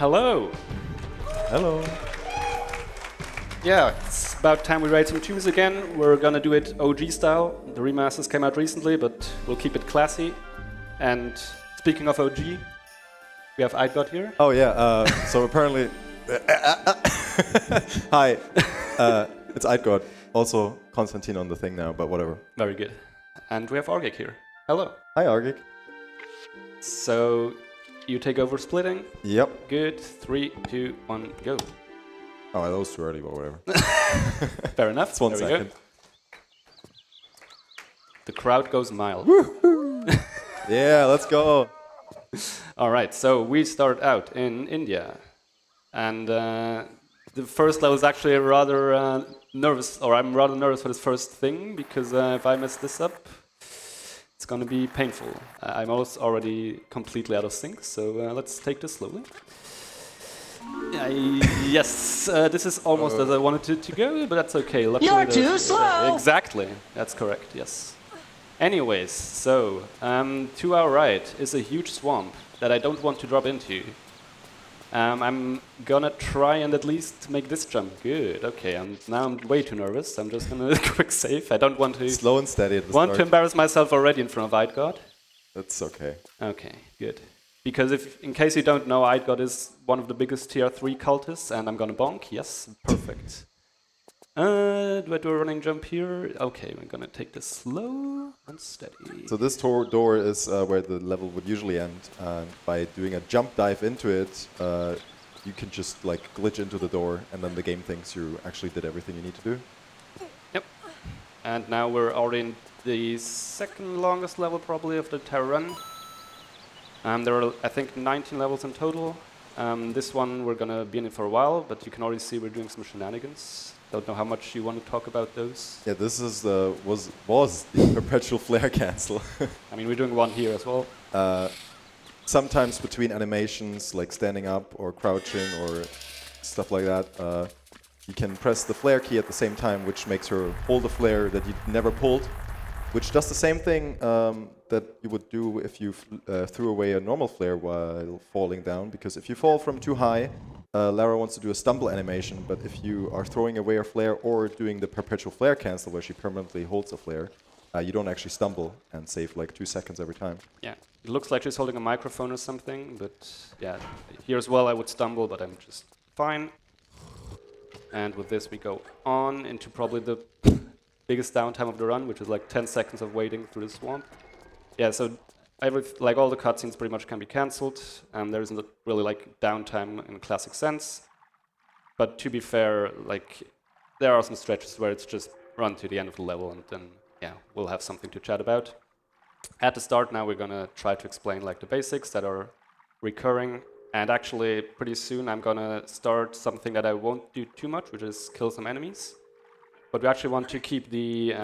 Hello. Hello. Yeah, it's about time we raid some tombs again. We're gonna do it OG style. The remasters came out recently, but we'll keep it classy. And speaking of OG, we have Eidgod here. Oh yeah, so apparently... Hi, it's Eidgod. Also Konstantin on the thing now, but whatever. Very good. And we have Argik here. Hello. Hi Argik. So, you take over splitting? Yep. Good. 3, 2, 1, go. Oh, that was too early, but whatever. Fair enough. It's 1 second. Go. The crowd goes mild. Yeah, let's go. Alright, so we start out in India. And the first level is actually rather nervous, or I'm rather nervous for this first thing, because if I mess this up, it's gonna be painful. I'm also already completely out of sync, so let's take this slowly. Yes, this is almost as I wanted it to go, but that's okay. Luckily, you're too slow! Exactly, that's correct, yes. Anyways, so, to our right is a huge swamp that I don't want to drop into. I'm gonna try and at least make this jump. Good, okay, now I'm way too nervous. I'm just gonna quick save. I don't want to... Slow and steady at the want start. to embarrass myself already in front of Eidgod. That's okay. Okay, good. Because if, in case you don't know, Eidgod is one of the biggest tier 3 cultists, and I'm gonna bonk. Yes, perfect. Do I do a running jump here? Okay, we're gonna take this slow and steady. So this door is where the level would usually end. By doing a jump dive into it, you can just like glitch into the door, and then the game thinks you actually did everything you need to do. Yep. And now we're already in the second longest level probably of the entire run. There are, I think, 19 levels in total. This one we're gonna be in it for a while, but you can already see we're doing some shenanigans. Don't know how much you want to talk about those. Yeah, this is the was the perpetual flare cancel. I mean, we're doing one here as well. Sometimes between animations, like standing up or crouching or stuff like that, you can press the flare key at the same time, which makes her hold a flare that you never pulled, which does the same thing that you would do if you threw away a normal flare while falling down. Because if you fall from too high, Lara wants to do a stumble animation, but if you are throwing away her flare or doing the perpetual flare cancel where she permanently holds a flare, you don't actually stumble and save like 2 seconds every time. Yeah, it looks like she's holding a microphone or something, but yeah, here as well I would stumble, but I'm just fine. And with this we go on into probably the biggest downtime of the run, which is like 10 seconds of waiting through the swamp. Yeah, so like all the cutscenes pretty much can be cancelled, and there isn't really like downtime in a classic sense. But to be fair, like there are some stretches where it's just run to the end of the level, and then yeah, we'll have something to chat about. At the start now we're gonna try to explain like the basics that are recurring, and actually pretty soon I'm gonna start something that I won't do too much, which is kill some enemies. But we actually want to keep the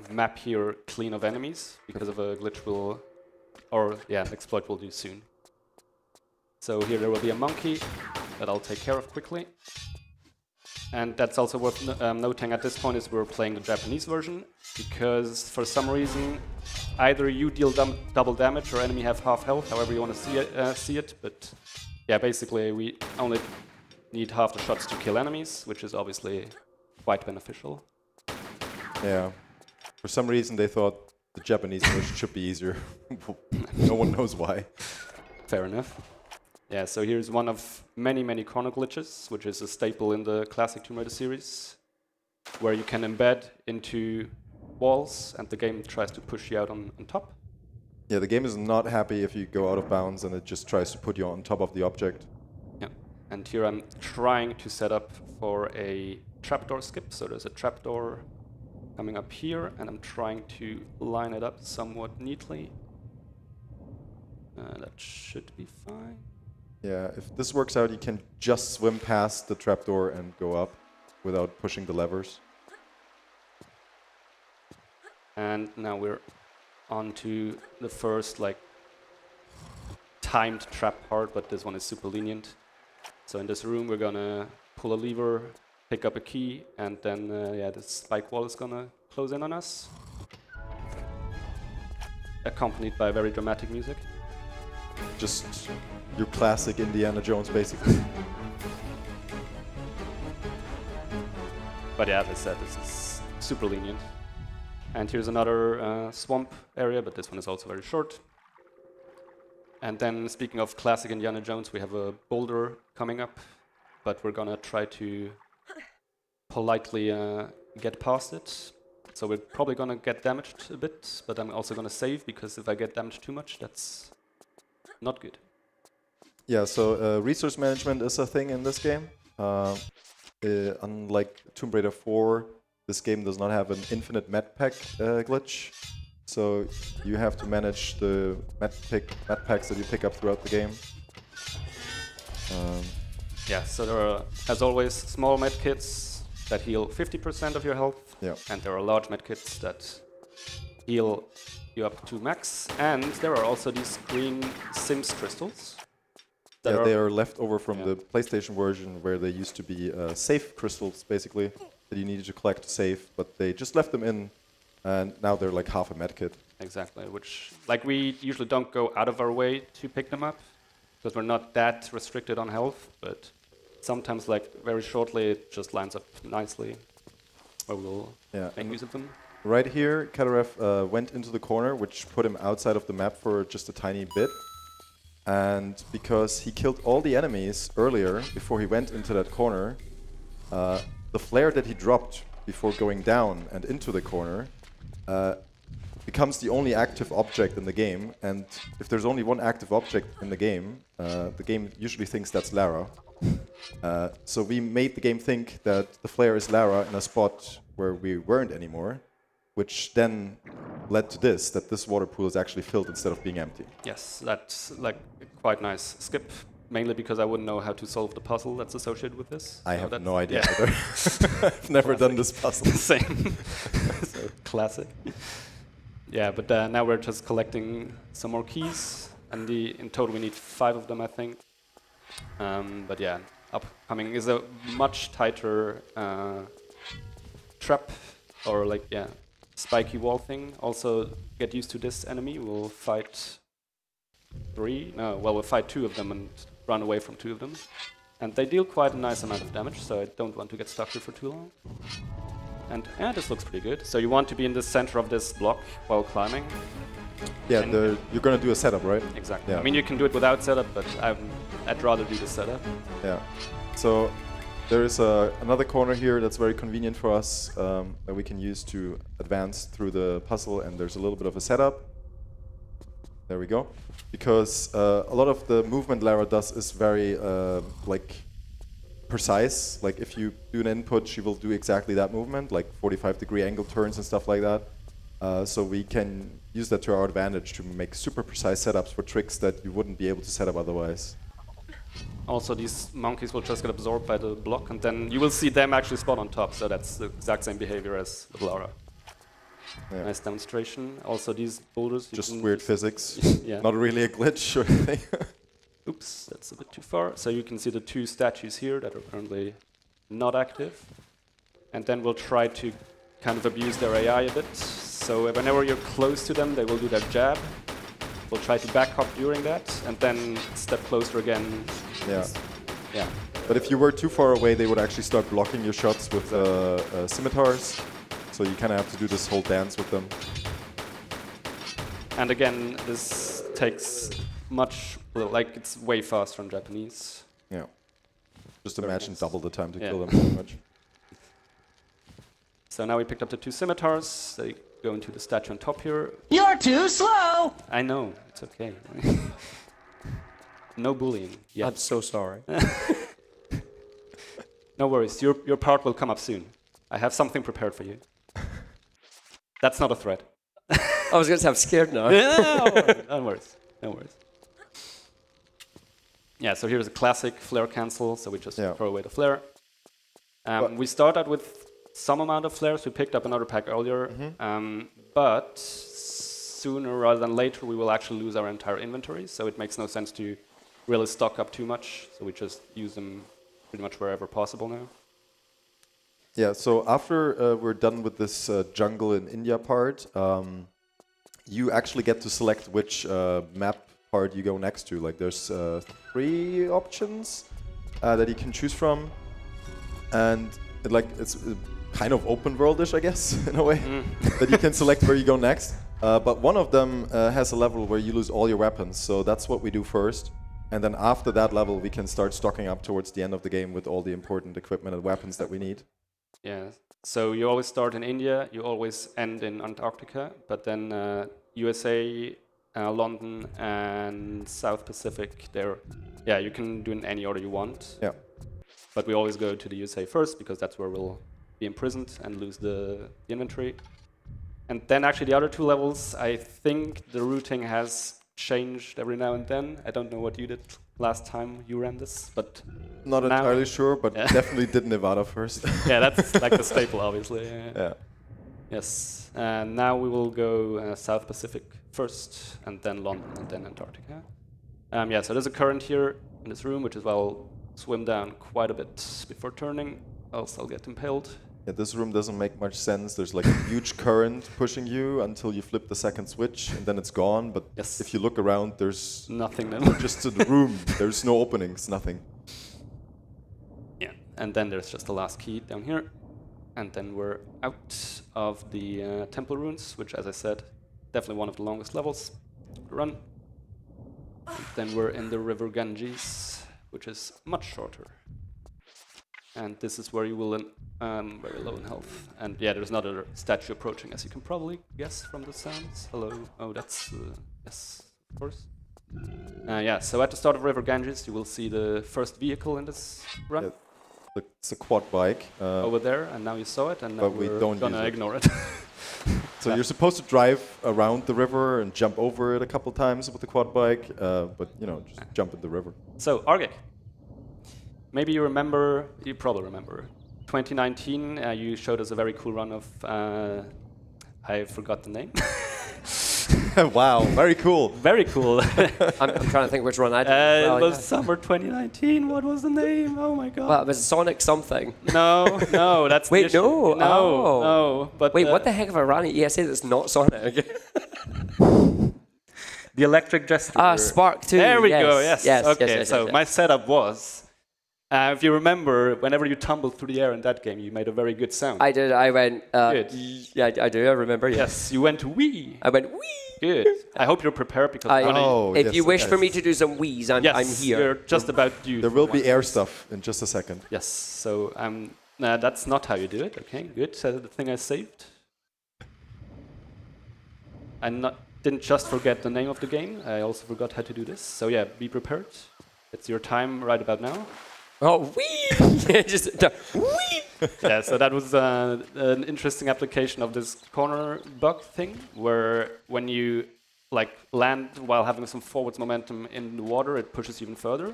map here clean of enemies because of a glitch we'll, or yeah, an exploit we'll do soon. So here there will be a monkey that I'll take care of quickly. And that's also worth noting at this point is we're playing the Japanese version, because for some reason either you deal double damage or enemy have half health, however you want to see it. But yeah, basically we only need half the shots to kill enemies, which is obviously quite beneficial. Yeah. For some reason they thought the Japanese version should be easier. No one knows why. Fair enough. Yeah, so here's one of many, many chrono glitches, which is a staple in the classic Tomb Raider series, where you can embed into walls and the game tries to push you out on top. Yeah, the game is not happy if you go out of bounds and it just tries to put you on top of the object. Yeah, and here I'm trying to set up for a trapdoor skip, so there's a trapdoor coming up here, and I'm trying to line it up somewhat neatly. That should be fine. Yeah, if this works out, you can just swim past the trapdoor and go up without pushing the levers. And now we're on to the first like timed trap part, but this one is super lenient. So in this room we're gonna pull a lever, pick up a key, and then yeah, this spike wall is gonna close in on us, accompanied by very dramatic music. Just your classic Indiana Jones, basically. But yeah, as I said, this is super lenient. And here's another swamp area, but this one is also very short. And then, speaking of classic Indiana Jones, we have a boulder coming up, but we're gonna try to politely get past it. So we're probably gonna get damaged a bit, but I'm also gonna save, because if I get damaged too much, that's not good. Yeah, so resource management is a thing in this game. Unlike Tomb Raider 4, this game does not have an infinite med pack glitch. So you have to manage the med packs that you pick up throughout the game. Yeah, so there are, as always, small med kits that heal 50% of your health. Yeah. And there are large med kits that heal you up to max. And there are also these green Sims crystals. Yeah, they are left over from the PlayStation version, where they used to be save crystals, basically, that you needed to collect to save, but they just left them in, and now they're like half a medkit. Exactly, which, like, we usually don't go out of our way to pick them up, because we're not that restricted on health, but sometimes, like, very shortly, it just lines up nicely, where we'll make use of them. Right here, Cadarev went into the corner, which put him outside of the map for just a tiny bit. And because he killed all the enemies earlier, before he went into that corner, the flare that he dropped before going down and into the corner becomes the only active object in the game. And if there's only one active object in the game usually thinks that's Lara. So we made the game think that the flare is Lara in a spot where we weren't anymore, which then led to this, that this water pool is actually filled instead of being empty. Yes, that's like a quite nice skip, mainly because I wouldn't know how to solve the puzzle that's associated with this. I have no idea either. I've never done this puzzle. Same. So, classic. Yeah, but now we're just collecting some more keys, and in total we need 5 of them, I think. But yeah, upcoming is a much tighter trap, or like, spiky wall thing. Also, get used to this enemy. We'll fight 2 of them and run away from 2 of them. And they deal quite a nice amount of damage, so I don't want to get stuck here for too long. And this looks pretty good. So you want to be in the center of this block while climbing. Yeah, you're gonna do a setup, right? Exactly. Yeah. I mean, you can do it without setup, but I'd rather do the setup. Yeah. So there is another corner here that's very convenient for us that we can use to advance through the puzzle, and there's a little bit of a setup. There we go. Because a lot of the movement Lara does is very precise. Like if you do an input, she will do exactly that movement, like 45-degree angle turns and stuff like that. So we can use that to our advantage to make super precise setups for tricks that you wouldn't be able to set up otherwise. Also, these monkeys will just get absorbed by the block, and then you will see them actually spawn on top, so that's the exact same behavior as with Lara. Yeah. Nice demonstration. Also, these boulders... Just weird physics. Yeah. Not really a glitch or anything. Oops, that's a bit too far. So you can see the 2 statues here that are currently not active. And then we'll try to kind of abuse their AI a bit. So whenever you're close to them, they will do their jab. We'll try to back hop during that, and then step closer again. Yeah. But if you were too far away, they would actually start blocking your shots with scimitars. So you kind of have to do this whole dance with them. And again, this takes it's way faster in Japanese. Yeah. Just imagine double the time to kill them, pretty much. So now we picked up the 2 scimitars. They go into the statue on top here. You're too slow! I know, it's okay. No bullying. Yet. I'm so sorry. No worries, your part will come up soon. I have something prepared for you. That's not a threat. I was going to say, I'm scared now. No worries. Yeah, so here's a classic flare cancel, so we just throw away the flare. We start out with some amount of flares. We picked up another pack earlier, but sooner rather than later we will actually lose our entire inventory, so it makes no sense to really stock up too much, so we just use them pretty much wherever possible now. Yeah, so after we're done with this jungle in India part, you actually get to select which map part you go next to. Like there's 3 options that you can choose from, and it's kind of open worldish, I guess, in a way, that you can select where you go next. But one of them has a level where you lose all your weapons, so that's what we do first. And then after that level, we can start stocking up towards the end of the game with all the important equipment and weapons that we need. Yeah. So you always start in India, you always end in Antarctica, but then USA, London, and South Pacific, you can do in any order you want. Yeah. But we always go to the USA first, because that's where we'll be imprisoned and lose the inventory. And then actually the other 2 levels, I think the routing has changed every now and then. I don't know what you did last time you ran this, but not entirely sure, but definitely did Nevada first. Yeah, that's like the staple, obviously. Yeah. Yes. And now we will go South Pacific first, and then London, and then Antarctica. So there's a current here in this room, which is I'll swim down quite a bit before turning, else I'll get impaled. Yeah, this room doesn't make much sense. There's like a huge current pushing you until you flip the second switch, and then it's gone. But if you look around, there's nothing then. Just to the room. There's no openings, nothing. Yeah, and then there's just the last key down here. And then we're out of the temple ruins, which, as I said, definitely one of the longest levels to run. And then we're in the river Ganges, which is much shorter. And this is where you will very low in health. And yeah, there's another statue approaching, as you can probably guess from the sounds. Hello. Oh, that's yes, of course. So at the start of River Ganges, you will see the first vehicle in this run. Yeah, it's a quad bike. Over there, and now you saw it, and now we're gonna ignore it. So you're supposed to drive around the river and jump over it a couple times with the quad bike, but just jump in the river. So Argek, maybe you probably remember, 2019 you showed us a very cool run of, I forgot the name. Wow, very cool. Very cool. I'm trying to think which one I did. It was summer 2019. What was the name? Oh my god. Well, it was Sonic something. No, that's wait, no. No. But wait, what the heck have I run? Yeah, I said it's not Sonic. The electric jester. Spark 2. There we go. Yes. Okay. Yes, so my setup was, if you remember, whenever you tumbled through the air in that game, you made a very good sound. I did. I went. Good. Yeah, I do. I remember. Yes, you went wee. I went wee. Good. I hope you're prepared, because if you wish for me to do some wheeze, I'm here. You're just about due. There will be air stuff in just a second. Yes. So that's not how you do it. Okay. Good. So the thing I saved. I didn't just forget the name of the game. I also forgot how to do this. So yeah, be prepared. It's your time right about now. Oh, wee! Just wee! Yeah, so that was an interesting application of this corner bug thing, where when you land while having some forwards momentum in the water, it pushes you even further,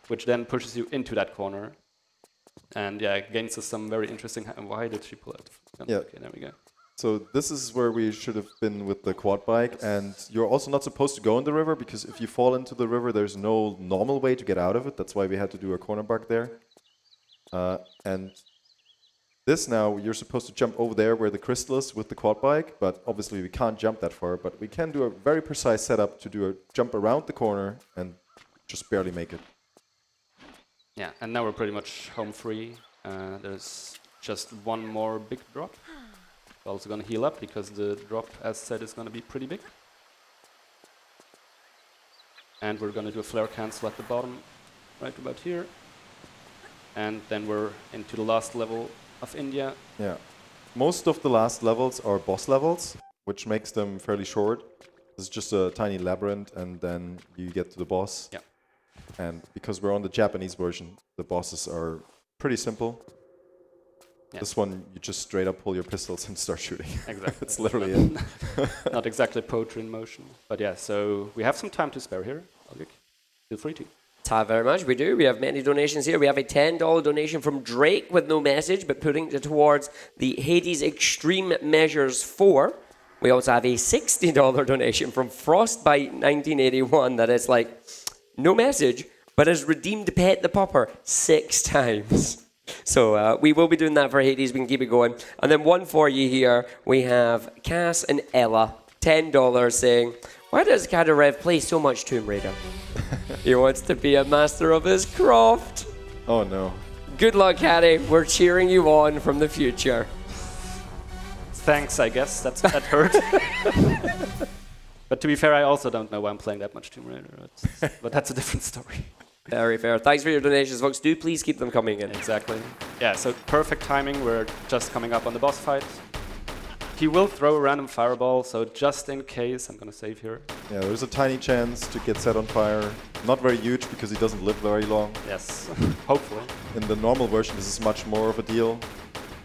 which then pushes you into that corner. And yeah, it gains us some very interesting... Why did she pull out? Yeah. Okay, there we go. So this is where we should have been with the quad bike, and you're also not supposed to go in the river, because if you fall into the river, there's no normal way to get out of it. That's why we had to do a corner bug there. And this now, you're supposed to jump over there where the crystal is with the quad bike, but obviously we can't jump that far, but we can do a very precise setup to do a jump around the corner and just barely make it. Yeah, and now we're pretty much home free. There's just one more big drop. We're also going to heal up, because the drop, as said, is going to be pretty big. And we're going to do a flare cancel at the bottom, right about here. And then we're into the last level of India. Yeah. Most of the last levels are boss levels, which makes them fairly short. It's just a tiny labyrinth, and then you get to the boss. Yeah. And because we're on the Japanese version, the bosses are pretty simple. Yeah. This one, you just straight up pull your pistols and start shooting. Exactly. That's literally it. Not exactly poetry in motion. But yeah, so we have some time to spare here. Feel free to. Thank you very much. We do. We have many donations here. We have a $10 donation from Drake with no message, but putting it towards the Hades Extreme Measures 4. We also have a $60 donation from Frostbite 1981 that is no message, but has redeemed Pet the Popper 6 times. So we will be doing that for Hades. We can keep it going. And then one for you here. We have Cass and Ella, $10, saying, Why does Cadarev play so much Tomb Raider? He wants to be a master of his craft. Oh no. Good luck, Caddy. We're cheering you on from the future. Thanks, I guess. That hurt. But to be fair, I also don't know why I'm playing that much Tomb Raider. But that's a different story. Very fair. Thanks for your donations, folks. Do please keep them coming in. Exactly. Yeah, so perfect timing. We're just coming up on the boss fight. He will throw a random fireball, so just in case, I'm going to save here. Yeah, there's a tiny chance to get set on fire. Not very huge because he doesn't live very long. Yes, hopefully. In the normal version, this is much more of a deal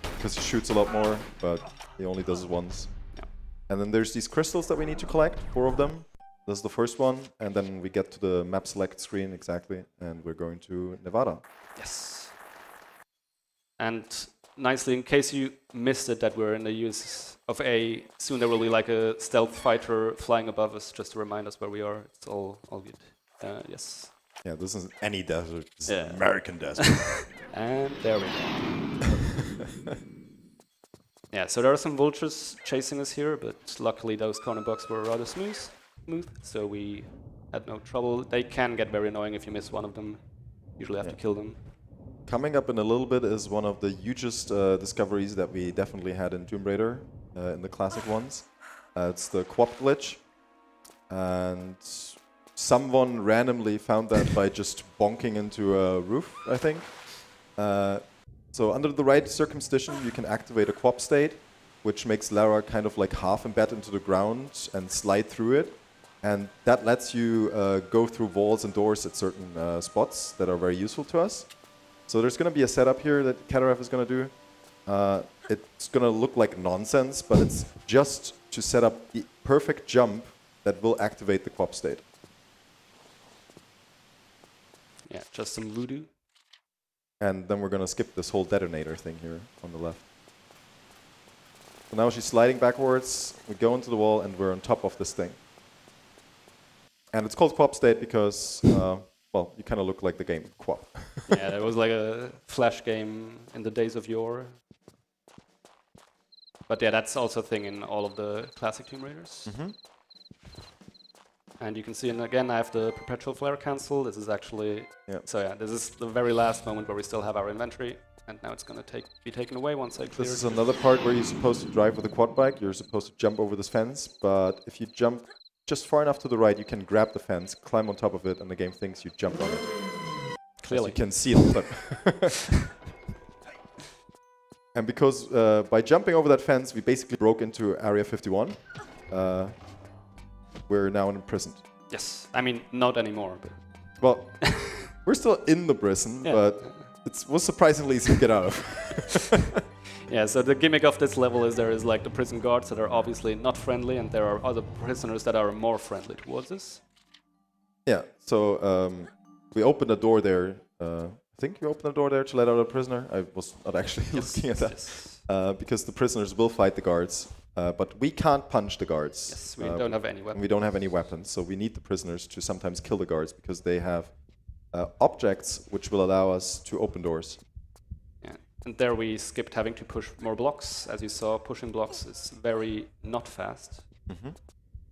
because he shoots a lot more, but he only does it once. Yeah. And then there's these crystals that we need to collect, 4 of them. This is the first one, and then we get to the map select screen exactly, and we're going to Nevada. Yes. And nicely, in case you missed it, that we're in the US of A, soon there will be like a stealth fighter flying above us just to remind us where we are. It's all good. Yes. Yeah, this isn't any desert. This Yeah. is American desert. And there we go. Yeah, so there are some vultures chasing us here, but luckily those corner bugs were rather smooth, so we had no trouble. They can get very annoying if you miss one of them. Usually have to kill them. Coming up in a little bit is one of the hugest discoveries that we definitely had in Tomb Raider, in the classic ones. It's the Quap glitch. And someone randomly found that by just bonking into a roof, I think. So under the right circumcision, you can activate a Quap state, which makes Lara kind of like half embed into the ground and slide through it. And that lets you go through walls and doors at certain spots that are very useful to us. So there's going to be a setup here that Cadarev is going to do. It's going to look like nonsense, but it's just to set up the perfect jump that will activate the Quap state. Yeah, just some voodoo. And then we're going to skip this whole detonator thing here on the left. So now she's sliding backwards, we go into the wall, and we're on top of this thing. And it's called Quap State because, well, you kind of look like the game Quap. Yeah, there was like a Flash game in the days of yore. But yeah, that's also a thing in all of the classic Tomb Raiders. Mm-hmm. And you can see, and again, I have the perpetual flare cancel. This is actually, so yeah, this is the very last moment where we still have our inventory, and now it's going to be taken away once I clear This is it. another part where you're supposed to drive with a quad bike. You're supposed to jump over this fence, but if you jump just far enough to the right, you can grab the fence, climb on top of it, and the game thinks you jumped on it. Clearly. As you can see in the clip. And because by jumping over that fence, we basically broke into Area 51. We're now imprisoned. Yes, I mean, not anymore, but... Well, we're still in the prison, but it was surprisingly easy to get out of. Yeah, so the gimmick of this level is there is like the prison guards that are obviously not friendly, and there are other prisoners that are more friendly towards us. Yeah, so we opened a door there. I think we opened a door there to let out a prisoner. I was not actually looking at that. Yes. Because the prisoners will fight the guards. But we can't punch the guards. Yes, we don't have any weapons. We don't have any weapons, so we need the prisoners to sometimes kill the guards because they have objects which will allow us to open doors. Yeah, and there we skipped having to push more blocks. As you saw, pushing blocks is very not fast. Mm-hmm.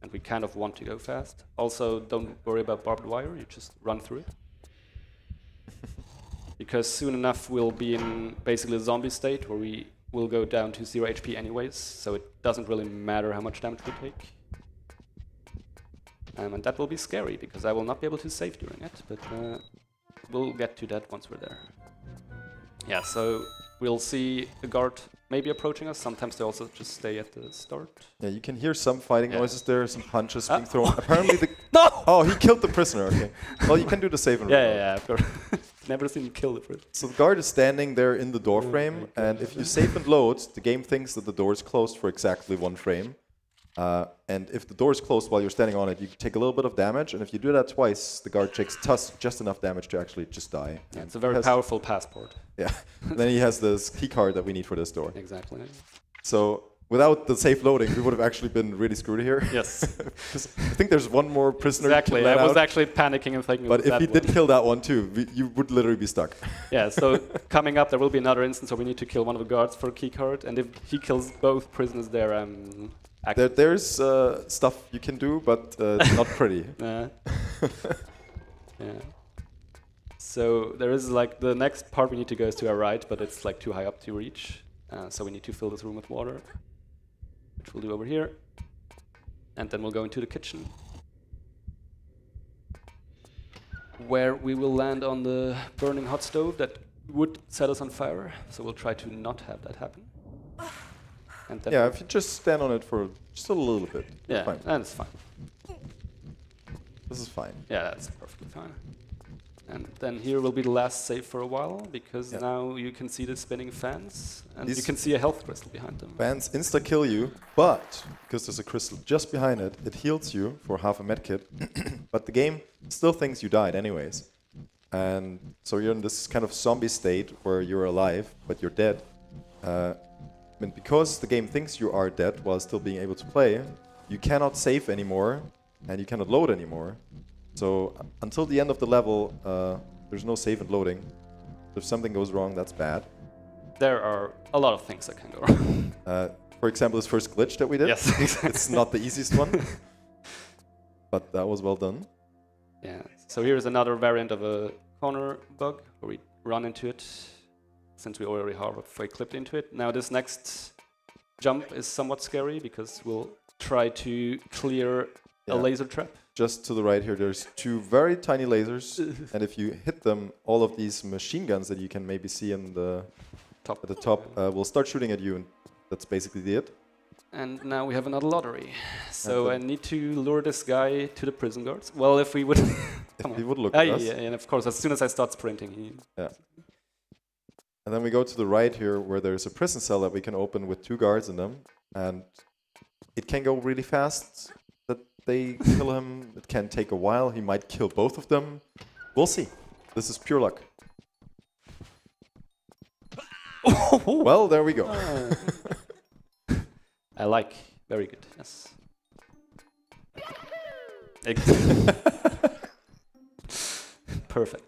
And we kind of want to go fast. Also, don't worry about barbed wire, you just run through it. Because soon enough we'll be in basically a zombie state where we will go down to 0 HP anyways, so it doesn't really matter how much damage we take. And that will be scary, because I will not be able to save during it, but we'll get to that once we're there. Yeah, so we'll see a guard maybe approaching us. Sometimes they also just stay at the start. Yeah, you can hear some fighting noises there, some punches being thrown. Apparently the... No! Oh, he killed the prisoner, okay. Well, you can do the save and reload. Yeah, of course. Never seen him kill the prisoner. So the guard is standing there in the door frame, and if you save and load, the game thinks that the door is closed for exactly 1 frame. And if the door is closed while you're standing on it, you take a little bit of damage, and if you do that twice, the guard takes just enough damage to actually just die. Yeah, it's a very powerful passport. Yeah. And then he has this key card that we need for this door. Exactly. So without the safe loading, we would have actually been really screwed here. Yes. I think there's one more prisoner. Exactly. I was actually panicking and thinking. But if he did kill that one too, you would literally be stuck. Yeah. So coming up, there will be another instance where we need to kill one of the guards for a key card, and if he kills both prisoners there, There's stuff you can do, but it's not pretty. Yeah. So there is like the next part we need to go is to our right, but it's like too high up to reach. So we need to fill this room with water, which we'll do over here. And then we'll go into the kitchen, where we will land on the burning hot stove that would set us on fire. So we'll try to not have that happen. And then Yeah, if you just stand on it for just a little bit. yeah, Fine. that's fine. This is fine. Yeah, that's perfectly fine. And then here will be the last save for a while, because now you can see the spinning fans, and you can see a health crystal behind them. Fans insta-kill you, but because there's a crystal just behind it, it heals you for half a medkit. But the game still thinks you died anyways. And so you're in this kind of zombie state where you're alive, but you're dead. And because the game thinks you are dead while still being able to play, you cannot save anymore, and you cannot load anymore. So until the end of the level, there's no save and loading. If something goes wrong, that's bad. There are a lot of things that can go wrong. For example, this first glitch that we did. Yes, exactly. It's not the easiest one, but that was well done. Yeah. So here's another variant of a corner bug, where we run into it, since we already halfway clipped into it. Now this next jump is somewhat scary, because we'll try to clear a laser trap. Just to the right here, there's two very tiny lasers, and if you hit them, all of these machine guns that you can maybe see in the Top. at the top will start shooting at you, and that's basically it. And now we have another lottery. So I need to lure this guy to the prison guards. Well, if we would... He would look at us. Yeah, and of course, as soon as I start sprinting, he... Yeah. And then we go to the right here, where there's a prison cell that we can open with 2 guards in them, and it can go really fast. That they kill him. It can take a while. He might kill both of them. We'll see. This is pure luck. Well, there we go. I like. Very good. Yes. Perfect.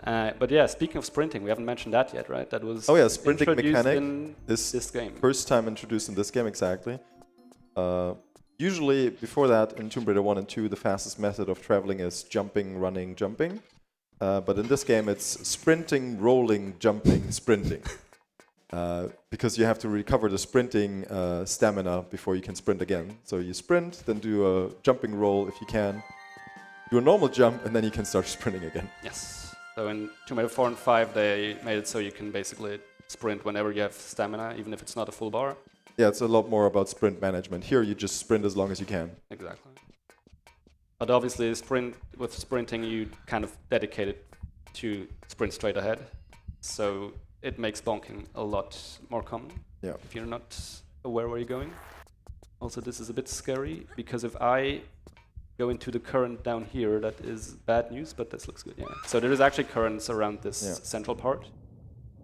But yeah, speaking of sprinting, we haven't mentioned that yet, right? That was sprinting mechanic in this game. First time introduced in this game, exactly. Usually, before that, in Tomb Raider 1 and 2, the fastest method of traveling is jumping, running, jumping. But in this game, it's sprinting, rolling, jumping, sprinting. Because you have to recover the sprinting stamina before you can sprint again. So you sprint, then do a jumping roll if you can, do a normal jump, and then you can start sprinting again. Yes. So in Tomb Raider 4 and 5, they made it so you can basically sprint whenever you have stamina, even if it's not a full bar. Yeah, it's a lot more about sprint management. Here, you just sprint as long as you can. Exactly. But obviously, with sprinting, you kind of dedicate it to sprint straight ahead. So it makes bonking a lot more common if you're not aware where you're going. Also, this is a bit scary, because if I go into the current down here, that is bad news, but this looks good, yeah. So there is actually currents around this central part.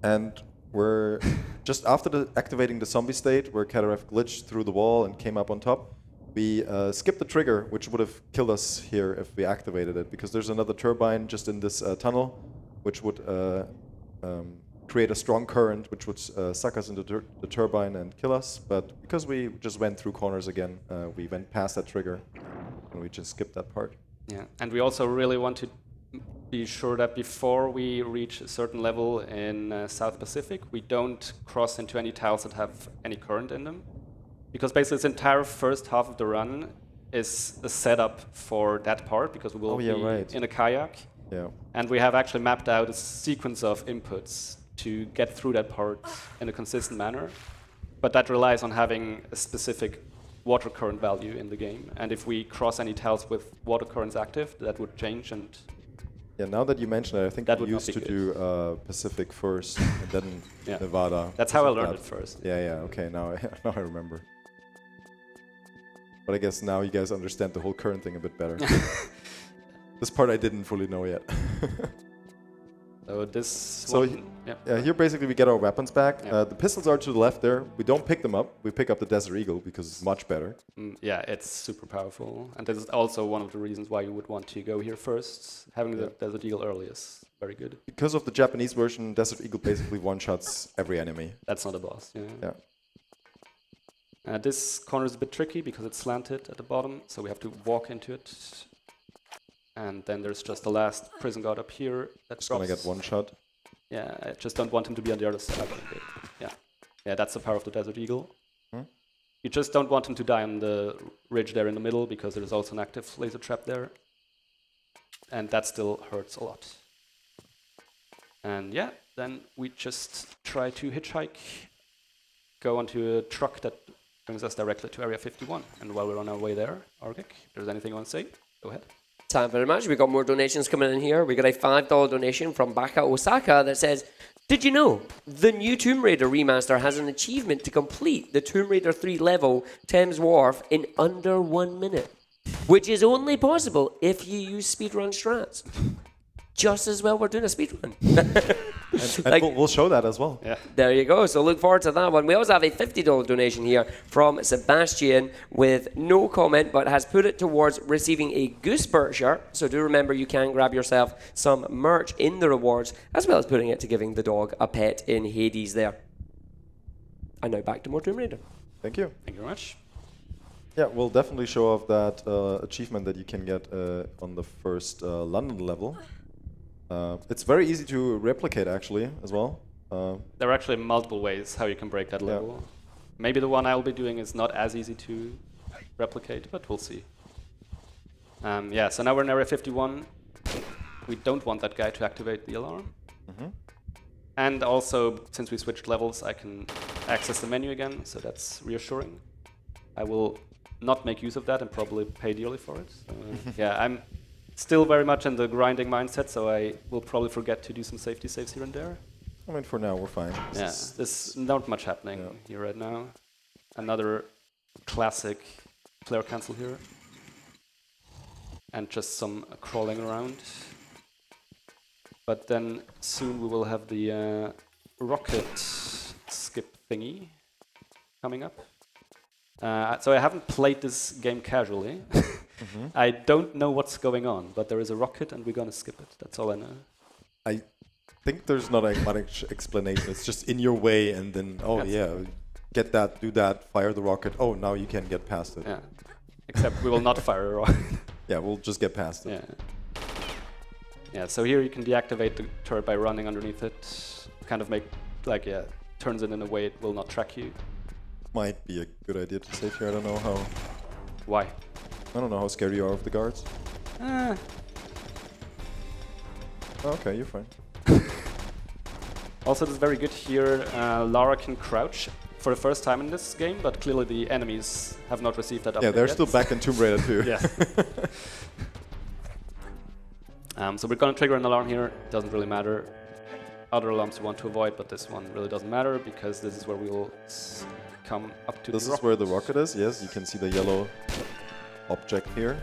And we're just after activating the zombie state, where Cadarev glitched through the wall and came up on top, we skipped the trigger, which would have killed us here if we activated it, because there's another turbine just in this tunnel, which would create a strong current, which would suck us into the turbine and kill us. But because we just went through corners again, we went past that trigger, and we just skipped that part. Yeah, and we also really want to be sure that before we reach a certain level in South Pacific, we don't cross into any tiles that have any current in them. Because basically this entire first half of the run is a setup for that part, because we will be in a kayak. Yeah. And we have actually mapped out a sequence of inputs to get through that part in a consistent manner. But that relies on having a specific water current value in the game. And if we cross any tiles with water currents active, that would change. And yeah, now that you mention it, I think we used to do Pacific first, and then Nevada. That's how I learned it first. Yeah, okay, now I remember. But I guess now you guys understand the whole current thing a bit better. This part I didn't fully know yet. Here basically we get our weapons back. The pistols are to the left there. We don't pick them up. We pick up the Desert Eagle because it's much better. Yeah, it's super powerful. And this is also one of the reasons why you would want to go here first. Having the Desert Eagle early is very good. Because of the Japanese version, Desert Eagle basically one-shots every enemy. That's not a boss, yeah. This corner is a bit tricky because it's slanted at the bottom, so we have to walk into it. And then there's just the last prison guard up here that Just gonna get one shot. Yeah, I just don't want him to be on the other side. Okay. Yeah, that's the power of the Desert Eagle. You just don't want him to die on the ridge there in the middle because there's also an active laser trap there. And that still hurts a lot. And yeah, then we just try to hitchhike, go onto a truck that brings us directly to Area 51. And while we're on our way there, Argic, if there's anything you want to say, go ahead. Time very much. We got more donations coming in here. We got a $5 donation from Baka Osaka that says, did you know the new Tomb Raider remaster has an achievement to complete the Tomb Raider 3 level Thames Wharf in under 1 minute, which is only possible if you use speedrun strats. Just as well we're doing a speedrun. And we'll show that as well. Yeah. There you go. So look forward to that one. We also have a $50 donation here from Sebastian with no comment, but has put it towards receiving a Goosebert shirt. So do remember you can grab yourself some merch in the rewards, as well as putting it to giving the dog a pet in Hades there. And now back to more Tomb Raider. Thank you. Thank you very much. Yeah, we'll definitely show off that achievement that you can get on the first London level. It's very easy to replicate, actually, as well. There are actually multiple ways how you can break that level. Maybe the one I'll be doing is not as easy to replicate, but we'll see. Yeah, so now we're in Area 51. We don't want that guy to activate the alarm. And also, since we switched levels, I can access the menu again, so that's reassuring. I will not make use of that and probably pay dearly for it. So, yeah, I'm still very much in the grinding mindset, so I will probably forget to do some safety saves here and there. I mean, for now, we're fine. There's not much happening here right now. Another classic player cancel here. And just some crawling around. But then soon we will have the rocket skip thingy coming up. So I haven't played this game casually. I don't know what's going on, but there is a rocket and we're gonna skip it. That's all I know. I think there's not a much explanation. It's just in your way, and then get that, do that, fire the rocket. Oh, now you can get past it. Yeah. Except we will not fire a rocket. Yeah, we'll just get past it. Yeah. Yeah. So here you can deactivate the turret by running underneath it. Kind of make turns it in a way it will not track you. Might be a good idea to save here. I don't know how. Why? I don't know how scared you are of the guards. Okay, you're fine. Also, it's very good here. Lara can crouch for the first time in this game, but clearly the enemies have not received that update. Yeah, they're yet. still back in Tomb Raider 2. Yeah. So we're gonna trigger an alarm here. Doesn't really matter. Other alarms we want to avoid, but this one really doesn't matter because this is where we will come up to this the rocket. This is where the rocket is. Yes, you can see the yellow object here.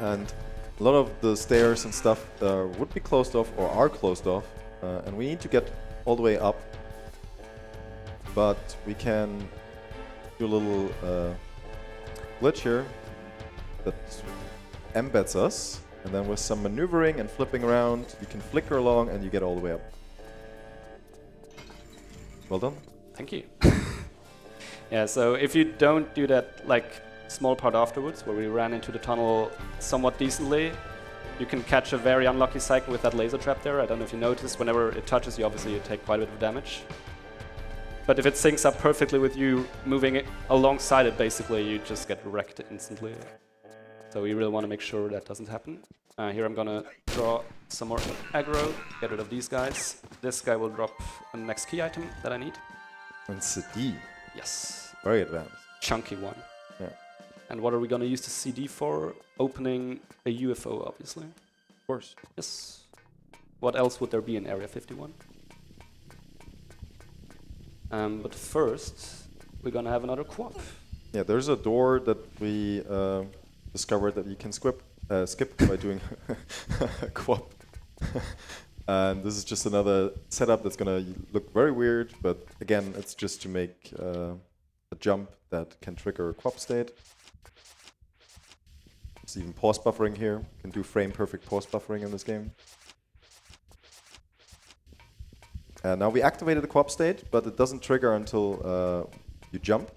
And a lot of the stairs and stuff would be closed off or are closed off, and we need to get all the way up, but we can do a little glitch here that embeds us, and then with some maneuvering and flipping around you can flicker along and you get all the way up. Well done. Thank you. Yeah, so if you don't do that small part afterwards, where we ran into the tunnel somewhat decently, you can catch a very unlucky cycle with that laser trap there. I don't know if you noticed, whenever it touches you, obviously you take quite a bit of damage. But if it syncs up perfectly with you moving it alongside it, basically, you just get wrecked instantly. So we really want to make sure that doesn't happen. Here I'm gonna draw some more aggro, get rid of these guys. This guy will drop the next key item that I need. And CD. Yes. Very advanced. Chunky one. Yeah. And what are we gonna use the CD for? Opening a UFO, obviously. Of course. Yes. What else would there be in Area 51? But first, we're gonna have another QOP. Yeah, there's a door that we discovered that you can skip by doing a QOP. And this is just another setup that's gonna look very weird, but again, it's just to make a jump that can trigger a QOP state. There's even pause buffering here. You can do frame perfect pause buffering in this game. And now we activated the QOP state, but it doesn't trigger until you jump,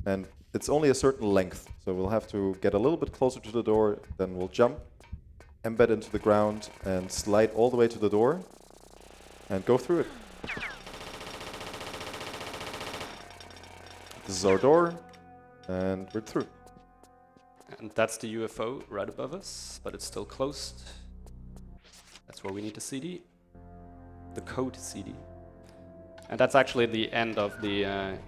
and it's only a certain length. So we'll have to get a little bit closer to the door, then we'll jump, embed into the ground, and slide all the way to the door, and go through it. This is our door, and we're through. And that's the UFO right above us, but it's still closed. That's where we need the CD. The code CD. And that's actually the end of the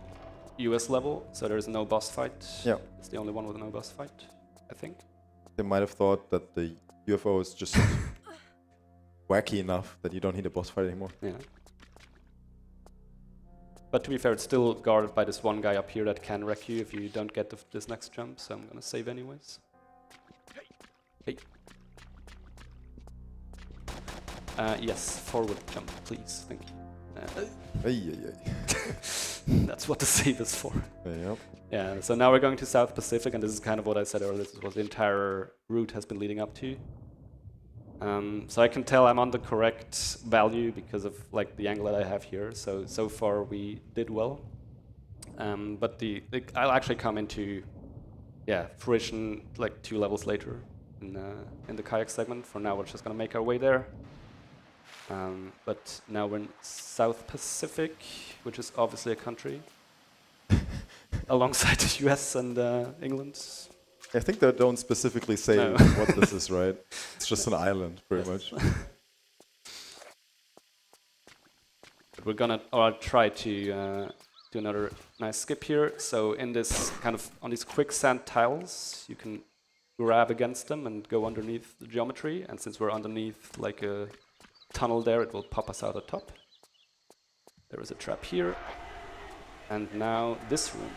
US level, so there's no boss fight. Yeah. It's the only one with no boss fight, I think. They might have thought that the UFO is just wacky enough that you don't need a boss fight anymore. Yeah. But to be fair, it's still guarded by this one guy up here that can wreck you if you don't get this next jump, so I'm gonna save anyways. Hey. Yes, forward jump, please. Thank you. That's what the save is for. Yep. Yeah, so now we're going to South Pacific, and this is kind of what I said earlier. This is what the entire route has been leading up to. So I can tell I'm on the correct value because of like the angle that I have here. So far we did well. But I'll actually come into fruition like 2 levels later in the kayak segment. For now, we're just gonna make our way there. But now we're in South Pacific, which is obviously a country alongside the US and England. I think they don't specifically say No. what this is, right? It's just an island, pretty much. But we're gonna try to do another nice skip here. So in this kind of on these quicksand tiles, you can grab against them and go underneath the geometry. And since we're underneath like a tunnel there, it will pop us out the top. There is a trap here, and now this room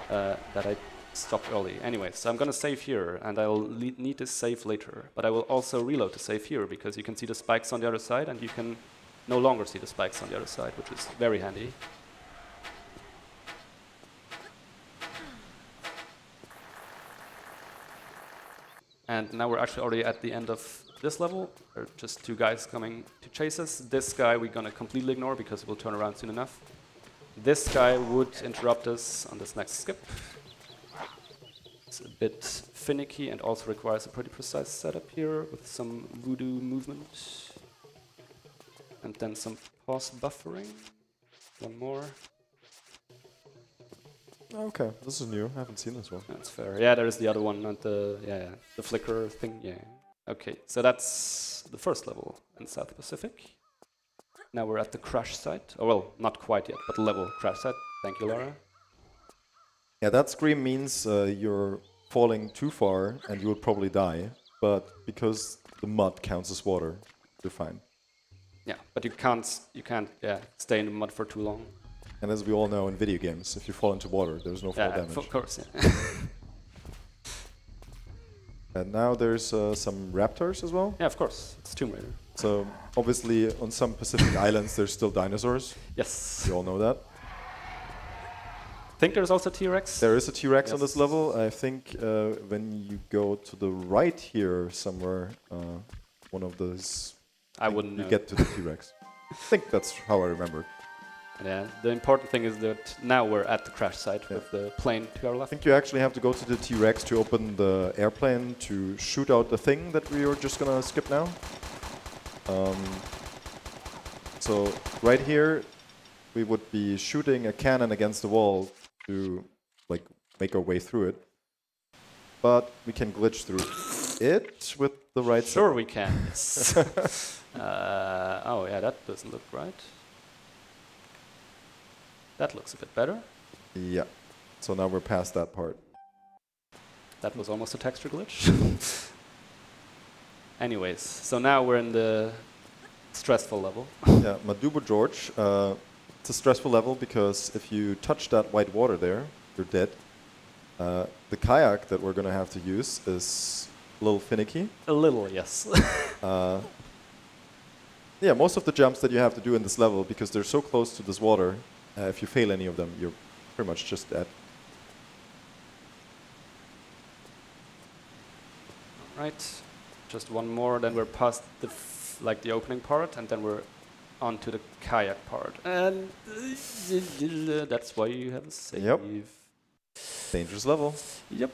that I stopped early. Anyway, so I'm gonna save here, and I'll need to save later. But I will also reload to save here, because you can see the spikes on the other side, and you can no longer see the spikes on the other side, which is very handy. And now we're actually already at the end of this level. There are just 2 guys coming to chase us. This guy we're gonna completely ignore, because we'll turn around soon enough. This guy would interrupt us on this next skip. It's a bit finicky and also requires a pretty precise setup here with some voodoo movement. And then some pause buffering. One more. Okay, this is new. I haven't seen this one. That's fair. Yeah, there is the other one, and the flicker thing. Yeah. Okay, so that's the first level in South Pacific. Now we're at the crash site. Oh well, not quite yet, but level crash site. Thank you, Lara. Yeah, that scream means you're falling too far and you would probably die. But because the mud counts as water, you're fine. Yeah, but you can't stay in the mud for too long. And as we all know in video games, if you fall into water, there's no fall damage. Of course, yeah. And now there's some raptors as well. Yeah, of course. It's Tomb Raider. So obviously on some Pacific islands there's still dinosaurs. Yes. You all know that. I think there's also T-Rex. There is a T-Rex Yes. on this level. I think when you go to the right here somewhere, one of those... I wouldn't know. You get to the T-Rex. I think that's how I remember. Yeah, the important thing is that now we're at the crash site with the plane to our I left. think you actually have to go to the T-Rex to open the airplane to shoot out the thing that we are just gonna skip now. So right here, we would be shooting a cannon against the wall to like make our way through it. But we can glitch through it with the right side. Sure we can. Yes. Oh yeah, that doesn't look right. That looks a bit better. Yeah. So now we're past that part. That was almost a texture glitch. Anyways, so now we're in the stressful level. Yeah, Madubo George. It's a stressful level because if you touch that white water there, you're dead. The kayak that we're going to have to use is a little finicky. A little, yes. Yeah, most of the jumps that you have to do in this level, because they're so close to this water, if you fail any of them, you're pretty much just dead. All Right, just one more, then we're past the opening part, and then we're onto the kayak part. And that's why you have a save. Yep. Dangerous level. Yep.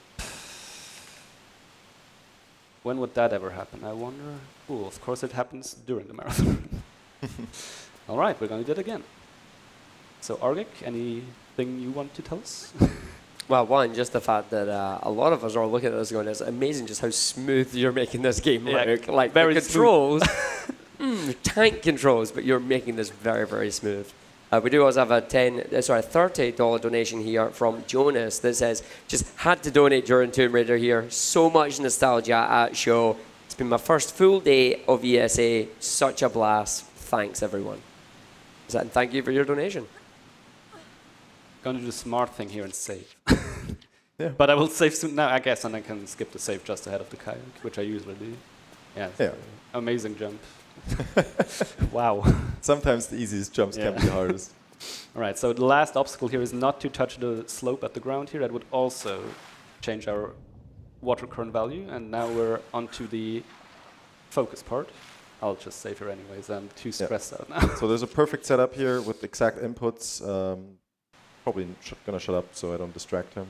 When would that ever happen, I wonder? Ooh, of course it happens during the marathon. All right, we're going to do it again. So, Argic, anything you want to tell us? Well, one, just the fact that a lot of us are looking at this going, it's amazing just how smooth you're making this game look. Like, very the controls, tank controls, but you're making this very, very smooth. We do also have a $30 donation here from Jonas that says, just had to donate during Tomb Raider here. So much nostalgia at show. It's been my first full day of ESA. Such a blast. Thanks, everyone. And thank you for your donation. Going to do the smart thing here and save. Yeah. But I will save soon now, I guess, and I can skip the save just ahead of the kayak, which I usually do. Yeah. Amazing jump. Wow. Sometimes the easiest jumps can be the hardest. All right, so the last obstacle here is not to touch the slope at the ground here. That would also change our water current value. And now we're onto the focus part. I'll just save here anyways. I'm too stressed out now. So there's a perfect setup here with exact inputs. Probably gonna shut up so I don't distract him.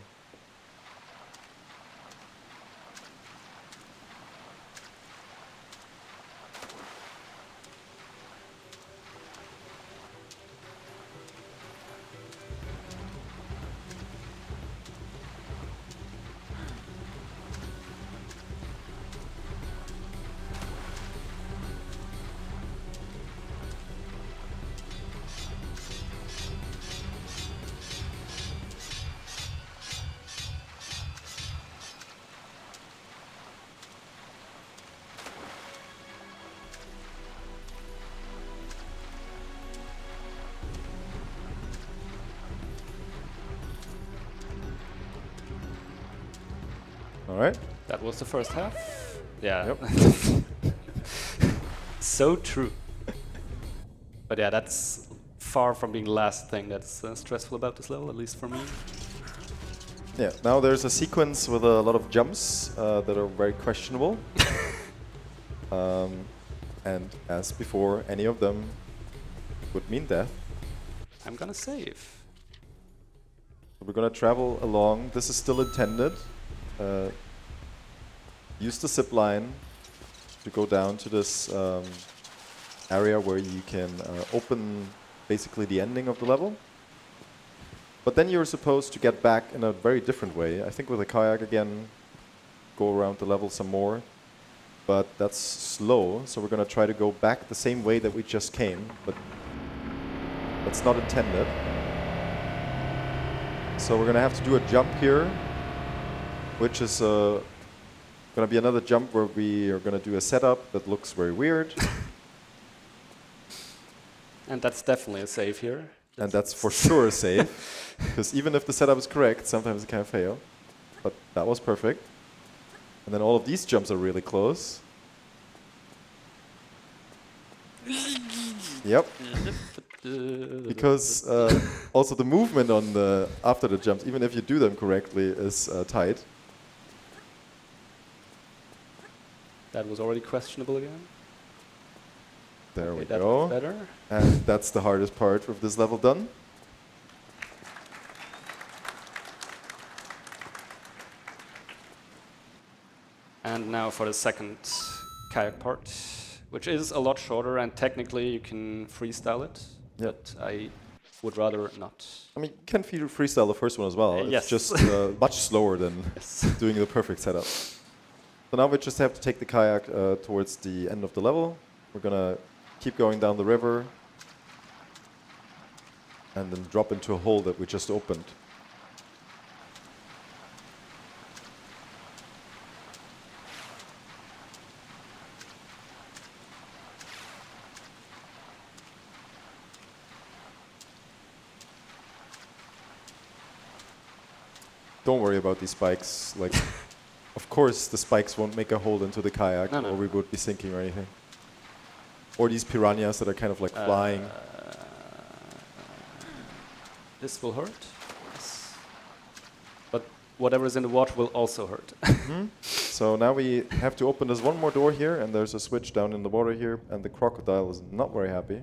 All right. That was the first half. Yeah. Yep. So true. But yeah, that's far from being the last thing that's stressful about this level, at least for me. Yeah, now there's a sequence with a lot of jumps that are very questionable. And as before, any of them would mean death. I'm gonna save. We're gonna travel along. This is still intended. Use the zip line to go down to this area where you can open basically the ending of the level. But then you're supposed to get back in a very different way. I think with a kayak again, go around the level some more. But that's slow, so we're going to try to go back the same way that we just came, but that's not intended. So we're going to have to do a jump here, which is going to be another jump where we are going to do a setup that looks very weird. And that's definitely a save here. And that's for sure a save, because even if the setup is correct, sometimes it can fail. But that was perfect. And then all of these jumps are really close. Yep. Because also the movement on the after the jumps, even if you do them correctly, is tight. That was already questionable again. There Okay, we that go. was better. And that's the hardest part of this level done. And now for the second kayak part, which is a lot shorter, and technically you can freestyle it, but I would rather not. I mean, you can freestyle the first one as well. Yes. It's just much slower than doing the perfect setup. So now we just have to take the kayak towards the end of the level. We're going to keep going down the river and then drop into a hole that we just opened. Don't worry about these spikes. Like, of course, the spikes won't make a hole into the kayak, or we would be sinking or anything. Or these piranhas that are kind of like flying. This will hurt. Yes. But whatever is in the water will also hurt. So now we have to open this one more door here, and there's a switch down in the water here, and the crocodile is not very happy.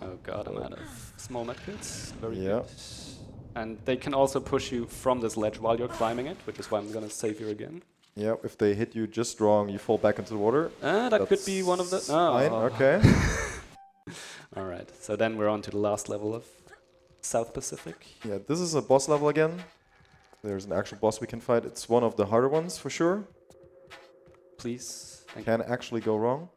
Oh god, I'm out of small medkits. Very Yeah. good. And they can also push you from this ledge while you're climbing it, which is why I'm gonna save you again. Yeah, if they hit you just wrong, you fall back into the water. That could be one of the... Fine, Oh. okay. Alright, so then we're on to the last level of South Pacific. Yeah, this is a boss level again. There's an actual boss we can fight. It's one of the harder ones for sure. Please. Can actually go wrong.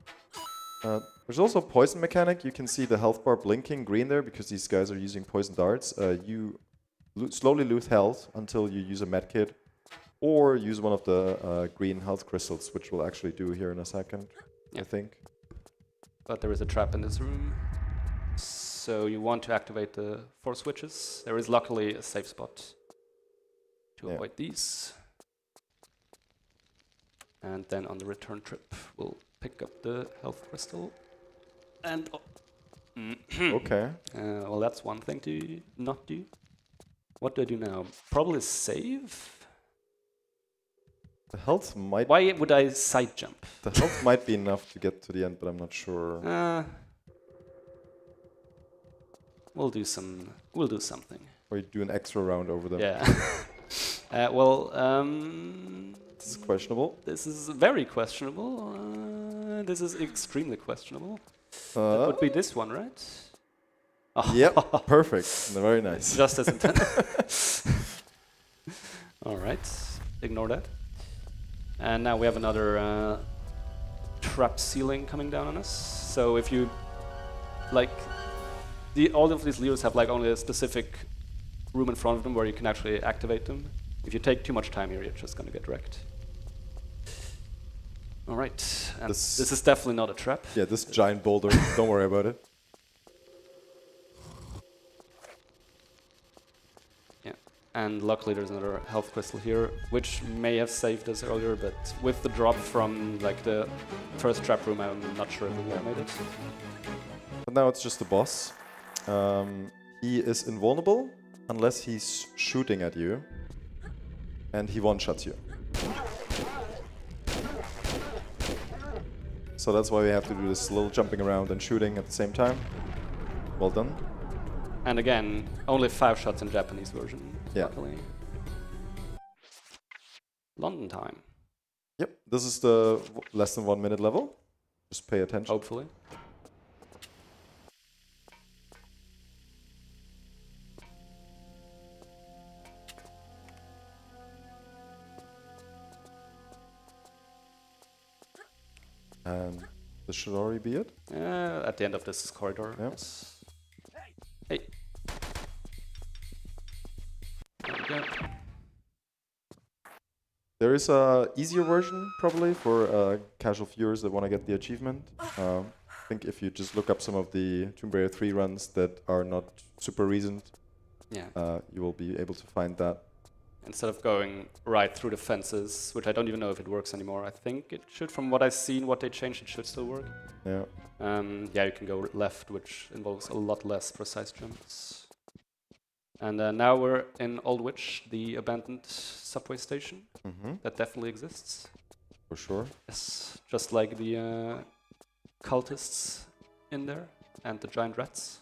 There's also a poison mechanic. You can see the health bar blinking green there because these guys are using poison darts. You slowly lose health until you use a medkit or use one of the green health crystals, which we'll actually do here in a second, I think. But there is a trap in this room. So you want to activate the 4 switches. There is luckily a safe spot to avoid these. And then on the return trip, we'll pick up the health crystal. And Okay. well, that's one thing to not do. What do I do now? Probably save. The health might... Why would I side jump? The health might be enough to get to the end, but I'm not sure. We'll do something. Or you do an extra round over them. Yeah. Well, This is questionable. this is very questionable. This is extremely questionable. That would be this one, right? Oh. Yep, perfect. Very nice. Just as intended. All right, ignore that. And now we have another trap ceiling coming down on us. So if you like, all of these levers have like only a specific room in front of them where you can actually activate them. If you take too much time here, you're just gonna get wrecked. All right, and this is definitely not a trap. Yeah, this giant boulder. Don't worry about it. Yeah, and luckily there's another health crystal here, which may have saved us earlier, but with the drop from like the first trap room, I'm not sure if we would have made it. But now it's just the boss. He is invulnerable unless he's shooting at you, and he one-shots you. So that's why we have to do this little jumping around and shooting at the same time. Well done. And again, only 5 shots in Japanese version, Yeah. luckily. London time, Yep, this is the less than 1 minute level. Just pay attention. hopefully. And this should already be it. At the end of this corridor. Yeah. Yes. Hey. There we go. There is a easier version probably for casual viewers that want to get the achievement. I think if you just look up some of the Tomb Raider 3 runs that are not super recent, you will be able to find that. Instead of going right through the fences, which I don't even know if it works anymore. I think it should, from what I've seen, what they changed, it should still work. Yeah. Yeah, you can go left, which involves a lot less precise jumps. And now we're in Old Witch, the abandoned subway station. That definitely exists. For sure. Yes, just like the cultists in there and the giant rats.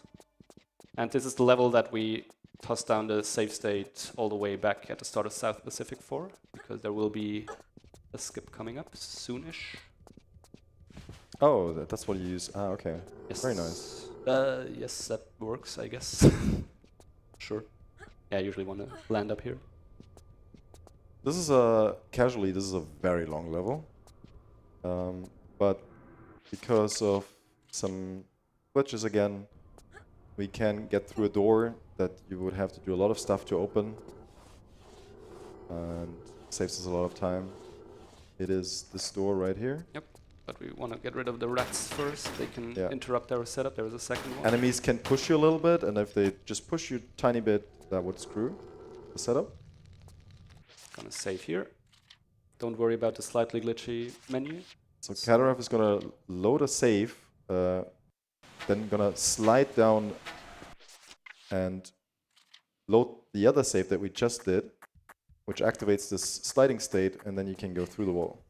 And this is the level that we toss down the save state all the way back at the start of South Pacific 4, because there will be a skip coming up soonish. Oh, that's what you use. Ah, okay. Yes. Very nice. Yes, that works, I guess. Sure. Yeah, I usually want to land up here. This is casually, this is a very long level. But because of some glitches again, we can get through a door that you would have to do a lot of stuff to open. And saves us a lot of time. It is this door right here. Yep, but we want to get rid of the rats first. They can interrupt our setup. There is a second one. Enemies can push you a little bit, and if they just push you a tiny bit, that would screw the setup. Gonna save here. Don't worry about the slightly glitchy menu. So Cadarev is gonna load a save, then gonna slide down and load the other save that we just did, which activates this sliding state, and then you can go through the wall.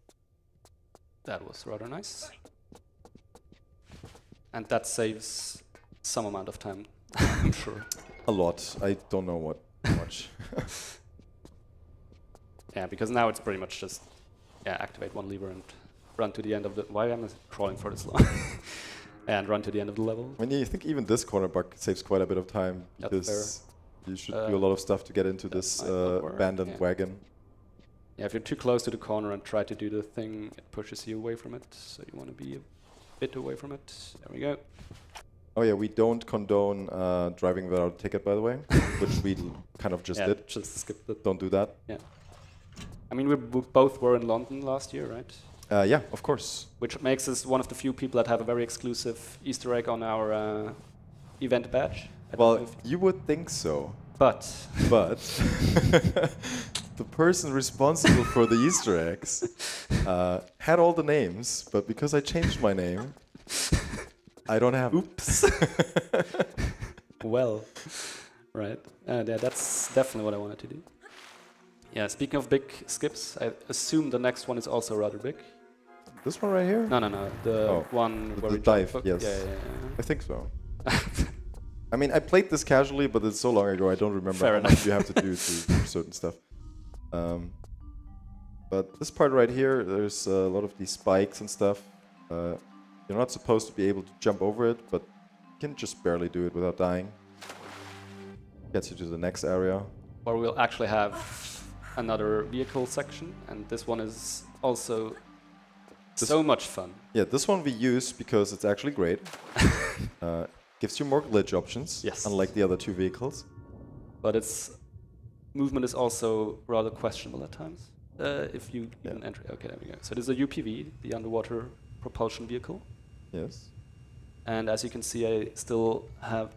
That was rather nice. And that saves some amount of time, I'm sure. A lot. I don't know what much. Yeah, because now it's pretty much just activate one lever and run to the end of the. Why am I crawling for this long? And run to the end of the level. I mean, you think even this corner bug saves quite a bit of time because you should do a lot of stuff to get into this abandoned wagon. Yeah, if you're too close to the corner and try to do the thing, it pushes you away from it. So you want to be a bit away from it. There we go. Oh yeah, we don't condone driving without a ticket, by the way, which we kind of just did. Just skip it. Don't do that. Yeah. I mean, we both were in London last year, right? Yeah, of course. Which makes us one of the few people that have a very exclusive Easter egg on our event badge. Well, you would think so. But the person responsible for the Easter eggs had all the names, but because I changed my name, I don't have. Oops. Well, right. Yeah, that's definitely what I wanted to do. Yeah, speaking of big skips, I assume the next one is also rather big. This one right here? No. The one where the we dive, jump. yes. Yeah. I think so. I mean, I played this casually, but it's so long ago, I don't remember Fair how enough. much you have to do to certain stuff. But this part right here, there's a lot of these spikes and stuff. You're not supposed to be able to jump over it, but you can just barely do it without dying. Gets you to the next area. Or we'll actually have another vehicle section, and this one is also so much fun. Yeah, this one we use because it's actually great. Gives you more glitch options, yes, unlike the other two vehicles. But its movement is also rather questionable at times. If you even enter. Okay, there we go. So this is a UPV, the underwater propulsion vehicle. Yes. And as you can see, I still have.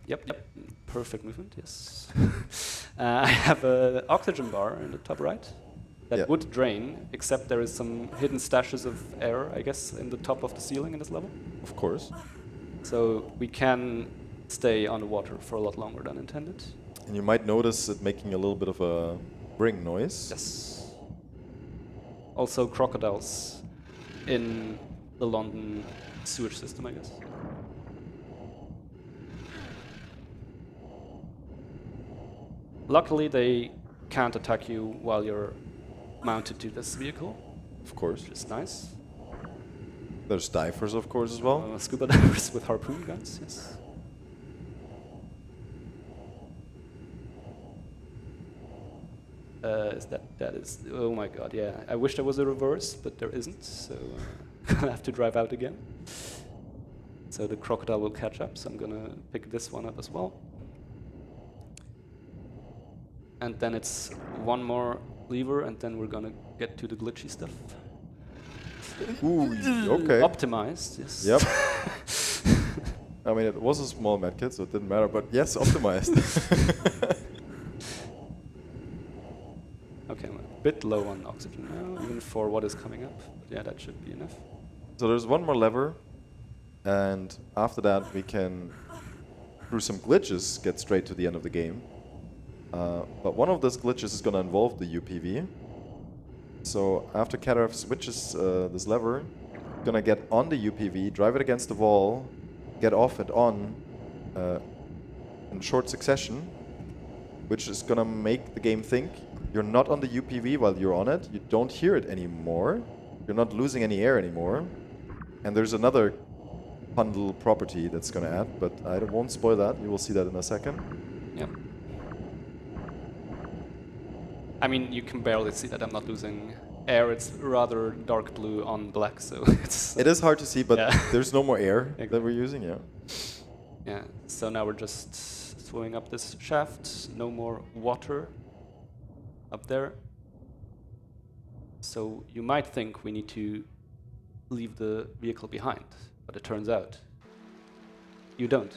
Yep. Perfect movement. Yes. I have an oxygen bar in the top right that would drain, except there is some hidden stashes of air, I guess, in the top of the ceiling in this level. Of course. So we can stay underwater for a lot longer than intended. And you might notice it making a little bit of a ring noise. Yes. Also crocodiles in the London sewage system, I guess. Luckily, they can't attack you while you're mounted to this vehicle. Of course. Which is nice. There's divers, of course, as well. Scuba divers with harpoon guns, yes. That is, oh my god, yeah. I wish there was a reverse, but there isn't, so gonna have to drive out again. So the crocodile will catch up, so I'm gonna pick this one up as well. And then it's one more lever, and then we're gonna get to the glitchy stuff. Ooh, okay. Optimized, yes. Yep. I mean, it was a small medkit, so it didn't matter, but yes, optimized. Okay, I'm a bit low on oxygen now, even for what is coming up. But yeah, that should be enough. So there's one more lever, and after that we can, through some glitches, get straight to the end of the game. But one of those glitches is going to involve the UPV. So after Cadarev switches this lever, going to get on the UPV, drive it against the wall, get off and on in short succession, which is going to make the game think you're not on the UPV while you're on it. You don't hear it anymore. You're not losing any air anymore. And there's another bundle property that's going to add, but I won't spoil that. You will see that in a second. Yep. I mean, you can barely see that I'm not losing air. It's rather dark blue on black, so it's... It is hard to see, but yeah. There's no more air that we're using, yeah. Yeah, so now we're just swimming up this shaft. No more water up there. So you might think we need to leave the vehicle behind, but it turns out you don't.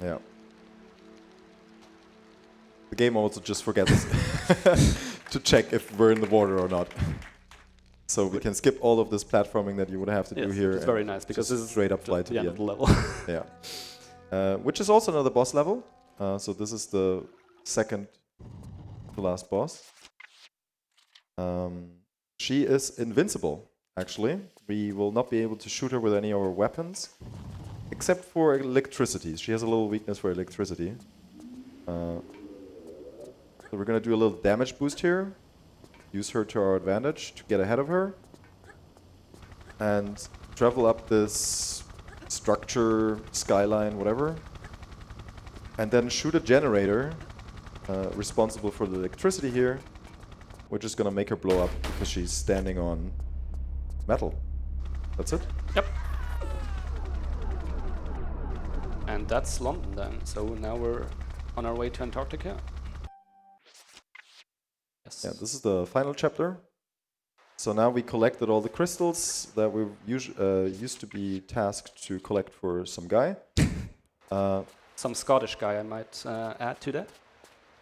Yeah. The game also just forgets to check if we're in the water or not. So we can skip all of this platforming that you would have to do here. It's very nice because this is straight up fly to the end end of the level. Yeah. Which is also another boss level. So this is the second to last boss. She is invincible, actually. We will not be able to shoot her with any of our weapons. except for electricity. She has a little weakness for electricity. So we're going to do a little damage boost here. Use her to our advantage to get ahead of her. And travel up this structure, skyline, whatever. And then shoot a generator responsible for the electricity here. We're just going to make her blow up because she's standing on metal. That's it? Yep. And that's London then. So now we're on our way to Antarctica. Yes. Yeah, this is the final chapter. So now we collected all the crystals that we used to be tasked to collect for some guy. Some Scottish guy I might add to that.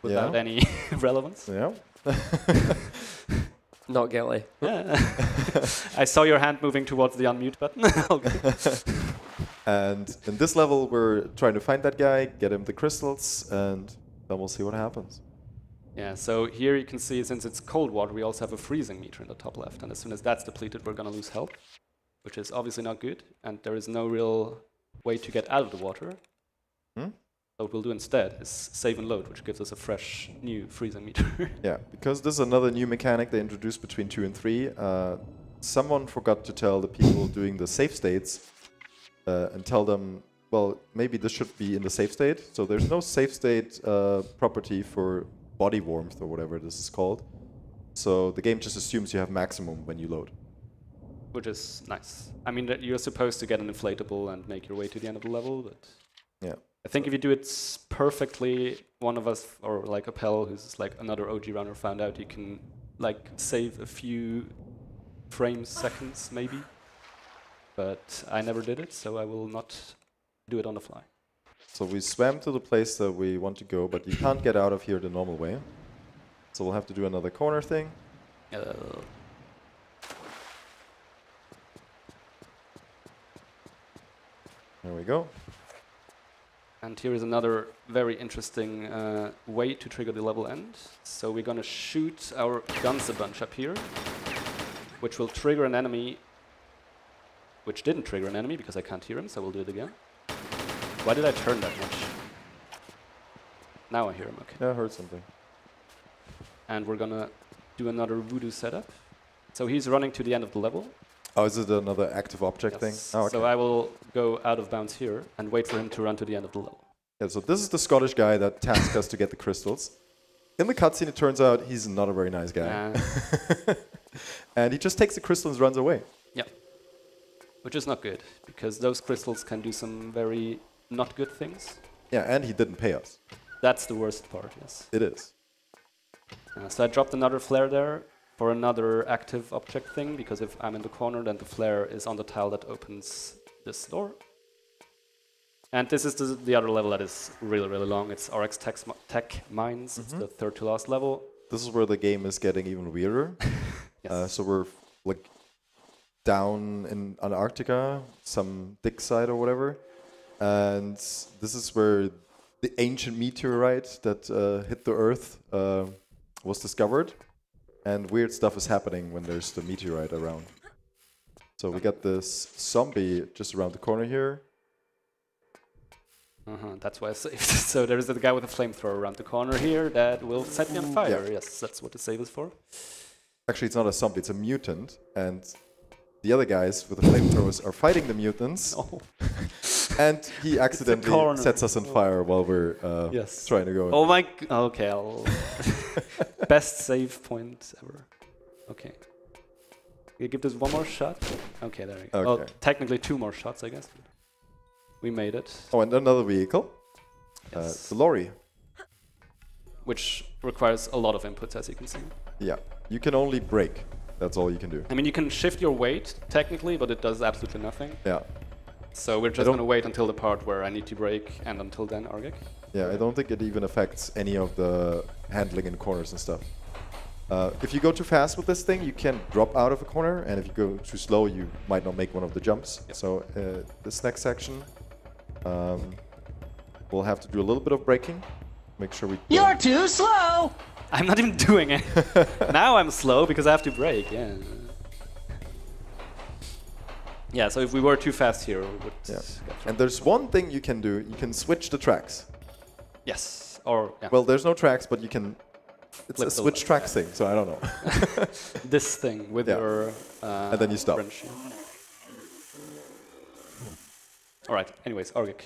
Without any relevance. Yeah. Not guilty. Yeah. I saw your hand moving towards the unmute button. And in this level, we're trying to find that guy, get him the crystals, and then we'll see what happens. Yeah, so here you can see, since it's cold water, we also have a freezing meter in the top left. And as soon as that's depleted, we're going to lose health, which is obviously not good. And there is no real way to get out of the water. So what we'll do instead is save and load, which gives us a fresh, new freezing meter. Yeah, because this is another new mechanic they introduced between 2 and 3. Someone forgot to tell the people doing the save states and tell them, well, maybe this should be in the save state. So there's no save state property for body warmth or whatever this is called. So the game just assumes you have maximum when you load. Which is nice. I mean, you're supposed to get an inflatable and make your way to the end of the level, but yeah. I think if you do it perfectly, one of us, or like Appel, who's like another OG runner, found out you can like save a few frames, seconds maybe. But I never did it, so I will not do it on the fly. So we swam to the place that we want to go, but you can't get out of here the normal way. So we'll have to do another corner thing. There we go. And here is another very interesting way to trigger the level end. So we're going to shoot our guns a bunch up here, which will trigger an enemy, which didn't trigger an enemy because I can't hear him, so we'll do it again. Why did I turn that much? Now I hear him, okay. Yeah, I heard something. And we're going to do another voodoo setup. So he's running to the end of the level. Oh, is it another active object thing? Oh, okay. So I will go out of bounds here and wait for him to run to the end of the level. Yeah, so this is the Scottish guy that tasked us to get the crystals. In the cutscene, it turns out he's not a very nice guy. And he just takes the crystals and runs away. Yeah. Which is not good, because those crystals can do some very not good things. Yeah, and he didn't pay us. That's the worst part, yes. It is. So I dropped another flare there for another active object thing, because if I'm in the corner, then the flare is on the tile that opens this door. And this is the other level that is really, really long. It's RX Tech Mines. It's the third to last level. This is where the game is getting even weirder. Yes. So we're like down in Antarctica, some dig site or whatever. And this is where the ancient meteorite that hit the Earth was discovered. And weird stuff is happening when there's the meteorite around. So we got this zombie just around the corner here. That's why I saved. So there is a guy with a flamethrower around the corner here that will set me on fire. Yeah. Yes, that's what the save is for. Actually, it's not a zombie, it's a mutant. And the other guys with the flamethrowers are fighting the mutants. Oh. And he accidentally sets us on fire while we're trying to go. Oh my... Okay, I'll... Best save point ever. Okay. You give this one more shot? Okay, there we go. Okay. Well, technically 2 more shots, I guess. We made it. Oh, and another vehicle. Yes. The lorry. Which requires a lot of inputs, as you can see. Yeah. You can only brake. That's all you can do. I mean, you can shift your weight, technically, but it does absolutely nothing. Yeah. So we're just going to wait until the part where I need to brake, and until then, Argic. Yeah, I don't think it even affects any of the handling in corners and stuff. If you go too fast with this thing, you can drop out of a corner, and if you go too slow, you might not make one of the jumps. Yep. So this next section, we'll have to do a little bit of braking. Make sure we... You're too slow! I'm not even doing it. Now I'm slow because I have to brake, yeah. Yeah, so if we were too fast here, we would Yeah. get thrown. And there's one thing you can do. You can switch the tracks. Yes, or yeah. Well, there's no tracks, but you can. It's Flip a the switch left, tracks thing, so I don't know. this thing with Yeah. your And then you stop. wrench. All right. Anyways, Orgic.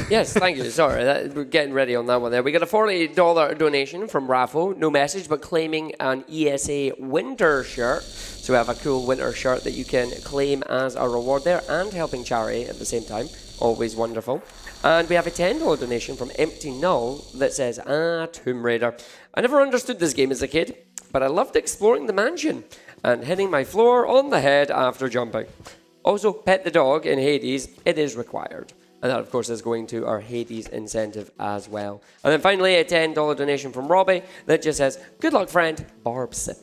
Yes, thank you. Sorry, we're getting ready on that one there. We got a $40 donation from Raffo. No message, but claiming an ESA winter shirt. So we have a cool winter shirt that you can claim as a reward there and helping charity at the same time. Always wonderful. And we have a $10 donation from Empty Null that says, Tomb Raider. I never understood this game as a kid, but I loved exploring the mansion and hitting my floor on the head after jumping. Also, pet the dog in Hades. It is required. And that, of course, is going to our Hades incentive as well. And then finally, a $10 donation from Robbie that just says, good luck, friend, Barb Sip.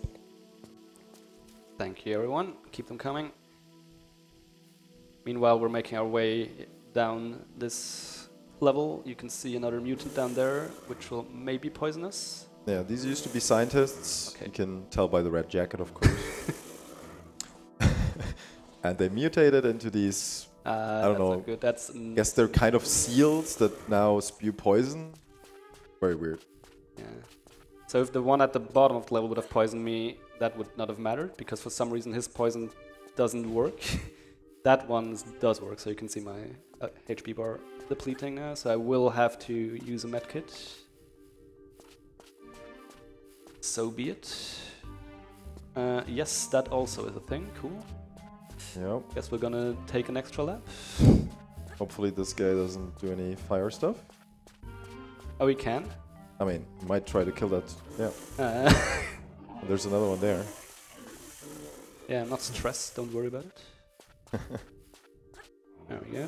Thank you, everyone. Keep them coming. Meanwhile, we're making our way down this level. You can see another mutant down there, which will maybe poison us. Yeah, these used to be scientists. Okay. You can tell by the red jacket, of course. And they mutated into these, I don't know. Not good. That's I guess they're kind of seals that now spew poison. Very weird. yeah. So if the one at the bottom of the level would have poisoned me, that would not have mattered, because for some reason his poison doesn't work. That one does work, so you can see my HP bar depleting now, so I will have to use a medkit. So be it. Yes, that also is a thing. Cool. Yeah. Guess we're gonna take an extra lap. Hopefully this guy doesn't do any fire stuff. Oh, we can? I mean, might try to kill that. Yeah. There's another one there. Yeah, I'm not stressed. Don't worry about it. There we go.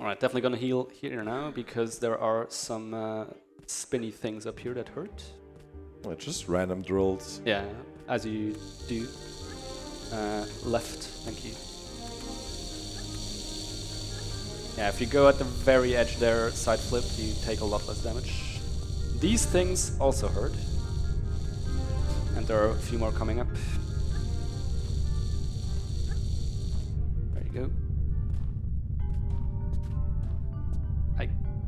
Alright, definitely gonna heal here now, because there are some spinny things up here that hurt. Oh, just random drills. Yeah, as you do. Left, thank you. Yeah, if you go at the very edge there, side flip, you take a lot less damage. These things also hurt. And there are a few more coming up. There you go.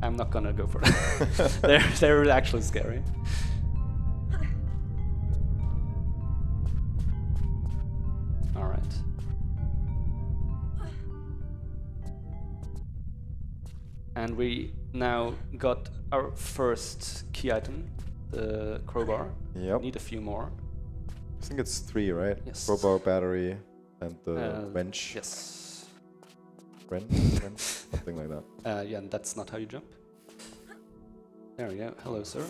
I'm not gonna go for it. They're actually scary. Alright. And we now got our first key item, the crowbar. Yep. Need a few more. I think it's 3, right? Yes. Crowbar, battery, and the wrench. Yes. Wrench? Something like that. Yeah, and that's not how you jump. There we go. Hello, sir.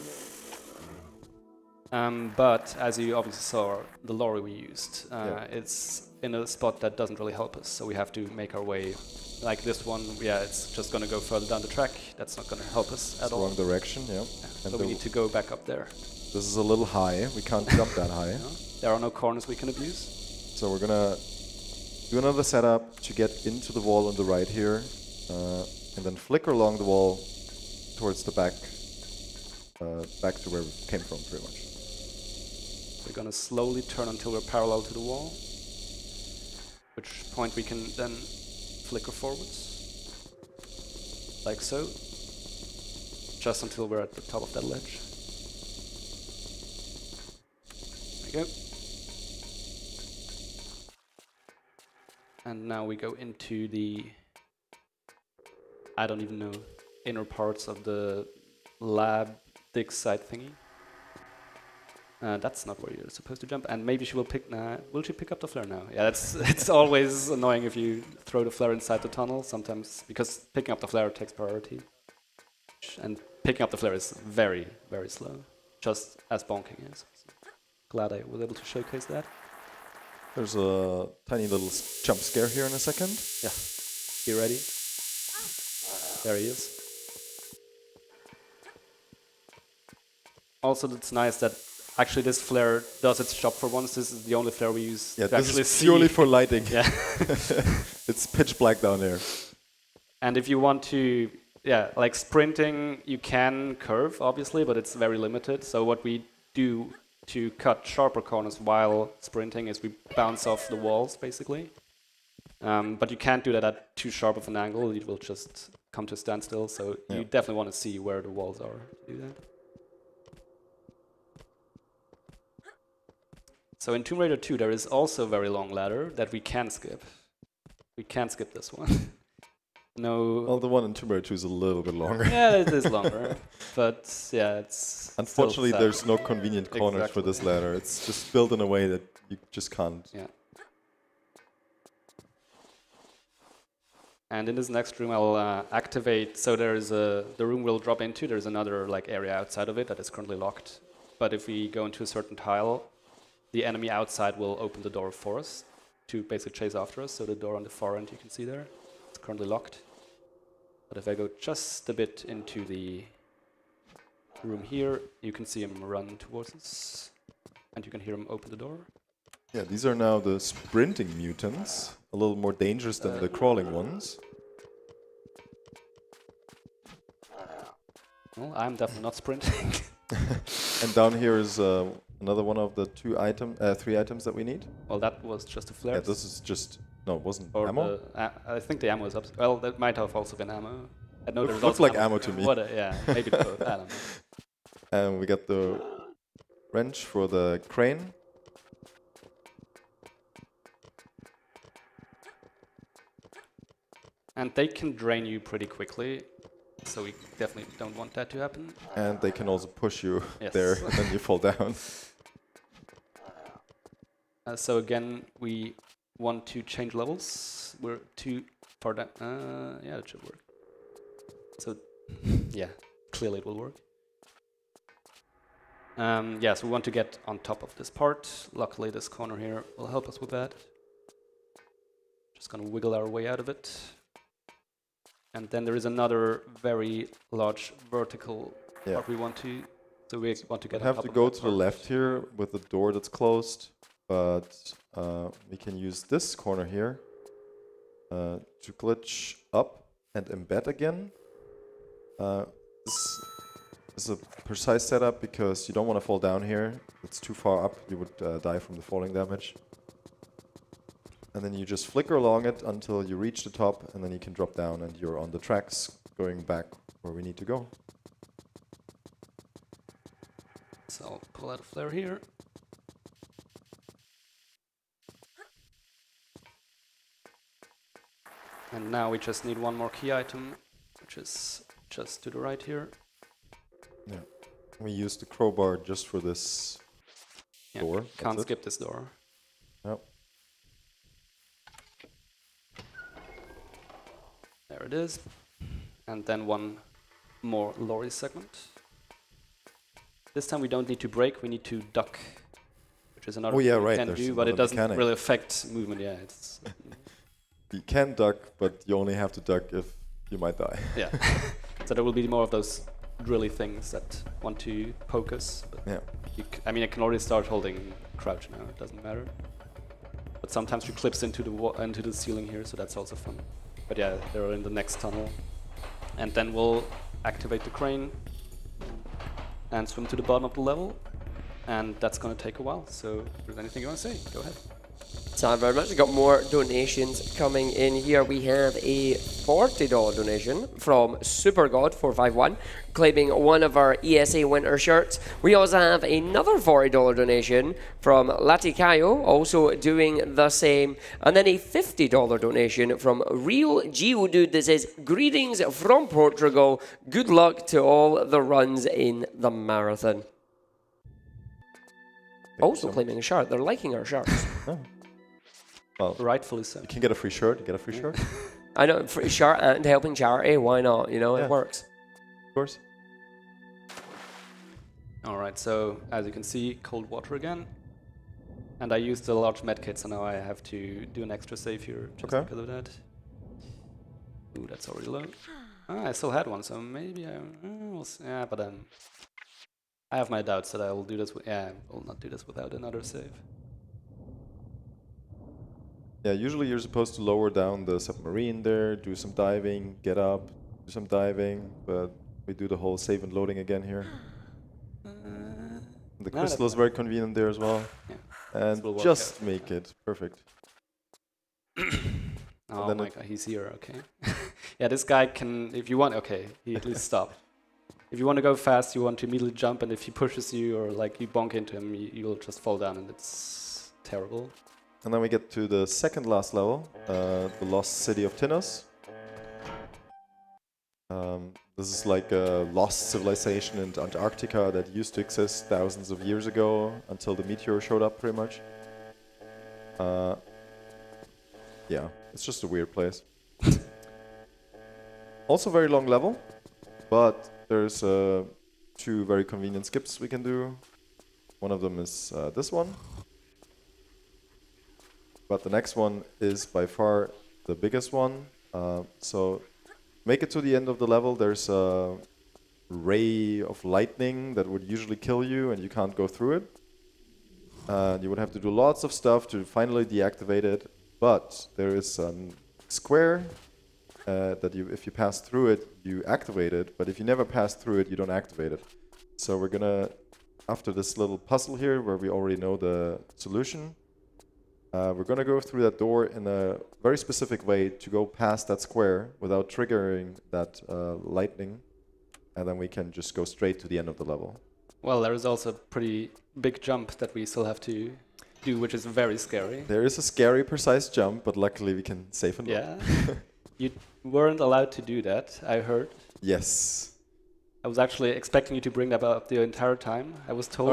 But as you obviously saw, the lorry we used, it's in a spot that doesn't really help us. So we have to make our way, like this one. Yeah, it's just going to go further down the track. That's not going to help us at all. Wrong direction, yeah. So we need to go back up there. This is a little high. We can't jump that high. No? There are no corners we can abuse. So we're gonna do another setup to get into the wall on the right here, and then flicker along the wall towards the back, back to where we came from, pretty much. We're gonna slowly turn until we're parallel to the wall, which point we can then flicker forwards, like so, just until we're at the top of that ledge. There we go. And now we go into the, I don't even know, inner parts of the lab dig site thingy. That's not where you're supposed to jump. And maybe she will pick, will she pick up the flare now? Yeah, it's always annoying if you throw the flare inside the tunnel sometimes, because picking up the flare takes priority. And picking up the flare is very, very slow, just as bonking is. So glad I was able to showcase that. There's a tiny little jump scare here in a second. Yeah. You ready? There he is. Also, it's nice that actually this flare does its job for once. This is the only flare we use to this actually is purely for lighting. Yeah. It's pitch black down there. And if you want to, like sprinting, you can curve, obviously, but it's very limited. So what we do to cut sharper corners while sprinting is we bounce off the walls, basically. But you can't do that at too sharp of an angle. It will just come to a standstill. So you definitely want to see where the walls are to do that. So in Tomb Raider 2, there is also a very long ladder that we can skip. We can't skip this one. No. Well, the one in Tomb Raider 2 is a little bit longer. Yeah, it is longer. But yeah, it's. Unfortunately, there's no convenient corners for this ladder. It's just built in a way that you just can't. Yeah. And in this next room, I'll activate. So the room will drop into. There's another area outside of it that is currently locked. But if we go into a certain tile, the enemy outside will open the door for us to basically chase after us. So the door on the far end, you can see there, it's currently locked. But if I go just a bit into the room here, you can see him run towards us, and you can hear him open the door. Yeah, these are now the sprinting mutants, a little more dangerous than the crawling ones. Well, I'm definitely not sprinting. And down here is another one of the three items that we need. Well, that was just a flare. Yeah, this is just... No, it wasn't or ammo? I think the ammo is up. Well, that might have also been ammo. I know It looked like ammo to me. Yeah, maybe both. I don't know. And we got the wrench for the crane. And they can drain you pretty quickly, so we definitely don't want that to happen. And they can also push you there, and then you fall down. So again, we want to change levels. We're too far down. Yeah, it should work. So, yeah, clearly it will work. Yeah, so we want to get on top of this part. Luckily, this corner here will help us with that. Just gonna wiggle our way out of it. And then there is another very large vertical part we want to. So we want to get. We have to go to the left here with the door that's closed, but we can use this corner here to glitch up and embed again. This is a precise setup because you don't want to fall down here. It's too far up. You would die from the falling damage. And then you just flicker along it until you reach the top, and then you can drop down and you're on the tracks going back where we need to go. So I'll pull out a flare here. And now we just need one more key item, which is just to the right here. Yeah. We use the crowbar just for this door. Can't skip this door. Yep. There it is. And then one more lorry segment. This time we don't need to brake, we need to duck, which is another thing we can do, but it doesn't really affect movement. Yeah, it's you can duck, but you only have to duck if you might die. Yeah. So there will be more of those drilly things that want to poke us. But yeah. I mean, I can already start holding crouch now. It doesn't matter. But sometimes you clips into the ceiling here, so that's also fun. But yeah, they're in the next tunnel. And then we'll activate the crane and swim to the bottom of the level. And that's going to take a while. So if there's anything you want to say, go ahead. Thank you very much. We've got more donations coming in here. We have a $40 donation from SuperGod451 claiming one of our ESA winter shirts. We also have another $40 donation from Laticayo, also doing the same. And then a $50 donation from Real Geodude that says, "Greetings from Portugal. Good luck to all the runs in the marathon." Also claiming a shirt. They're liking our shirts. Well, rightfully so. You can get a free shirt. You get a free shirt. I know, free shirt and helping charity. Why not? You know, it works. Of course. All right. So as you can see, cold water again, and I used a large medkit, so now I have to do an extra save here just because of that. Ooh, that's already low. I still had one, so maybe I will. Yeah, but I have my doubts that I will do this. I will not do this without another save. Yeah, usually you're supposed to lower down the submarine there, do some diving, get up, do some diving, but we do the whole save and loading again here. The No, crystal is very convenient there as well. Yeah. And will work just out. make it perfect. Oh then my god, he's here, okay. Yeah, this guy can, if you want, okay, he at least stopped. If you want to go fast, you want to immediately jump, and if he pushes you or like you bonk into him, you'll just fall down, and it's terrible. And then we get to the second last level, the lost city of Tinos. This is like a lost civilization in Antarctica that used to exist thousands of years ago until the meteor showed up, pretty much. Yeah, it's just a weird place. Also very long level, but there's two very convenient skips we can do. One of them is this one. But the next one is by far the biggest one. So make it to the end of the level. There's a ray of lightning that would usually kill you, and you can't go through it. You would have to do lots of stuff to finally deactivate it. But there is a square that if you pass through it, you activate it. But if you never pass through it, you don't activate it. So we're gonna, after this little puzzle here, where we already know the solution, we're gonna go through that door in a very specific way to go past that square without triggering that lightning, and then we can just go straight to the end of the level. Well, there is also a pretty big jump that we still have to do, which is very scary. There is a scary, precise jump, but luckily we can save and load. Yeah. You weren't allowed to do that, I heard. Yes. I was actually expecting you to bring that up the entire time. I was told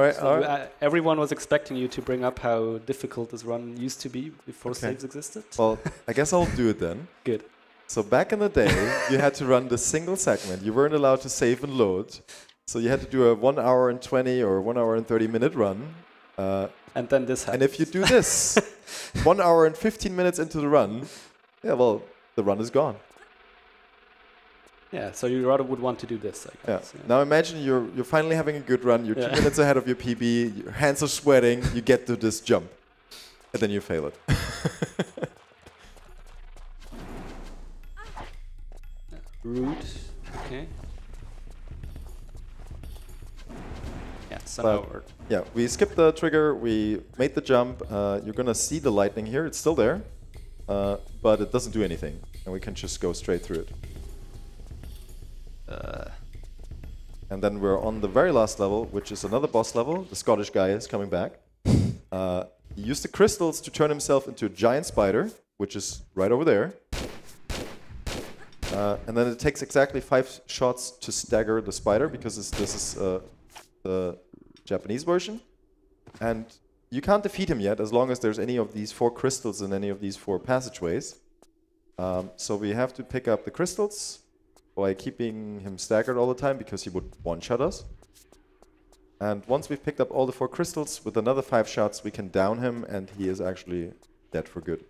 everyone was expecting you to bring up how difficult this run used to be before saves existed. Well, I guess I'll do it then. Good. So back in the day, you had to run the single segment. You weren't allowed to save and load. So you had to do a 1 hour and 20 or 1 hour and 30 minute run. And then this happens. And if you do this 1 hour and 15 minutes into the run, yeah, well, the run is gone. Yeah, so you rather would want to do this, I guess. Yeah. Now imagine you're finally having a good run, you're 2 minutes ahead of your PB, your hands are sweating, you get to this jump, and then you fail it. Rude, okay. Yeah, so now we're... Yeah, we skipped the trigger, we made the jump, you're gonna see the lightning here, it's still there, but it doesn't do anything, and we can just go straight through it. And then we're on the very last level, which is another boss level. The Scottish guy is coming back. He used the crystals to turn himself into a giant spider, which is right over there. And then it takes exactly 5 shots to stagger the spider, because this is the Japanese version. And you can't defeat him yet, as long as there's any of these 4 crystals in any of these 4 passageways. So we have to pick up the crystals by keeping him staggered all the time, because he would one-shot us. And once we've picked up all the 4 crystals, with another 5 shots we can down him, and he is actually dead for good.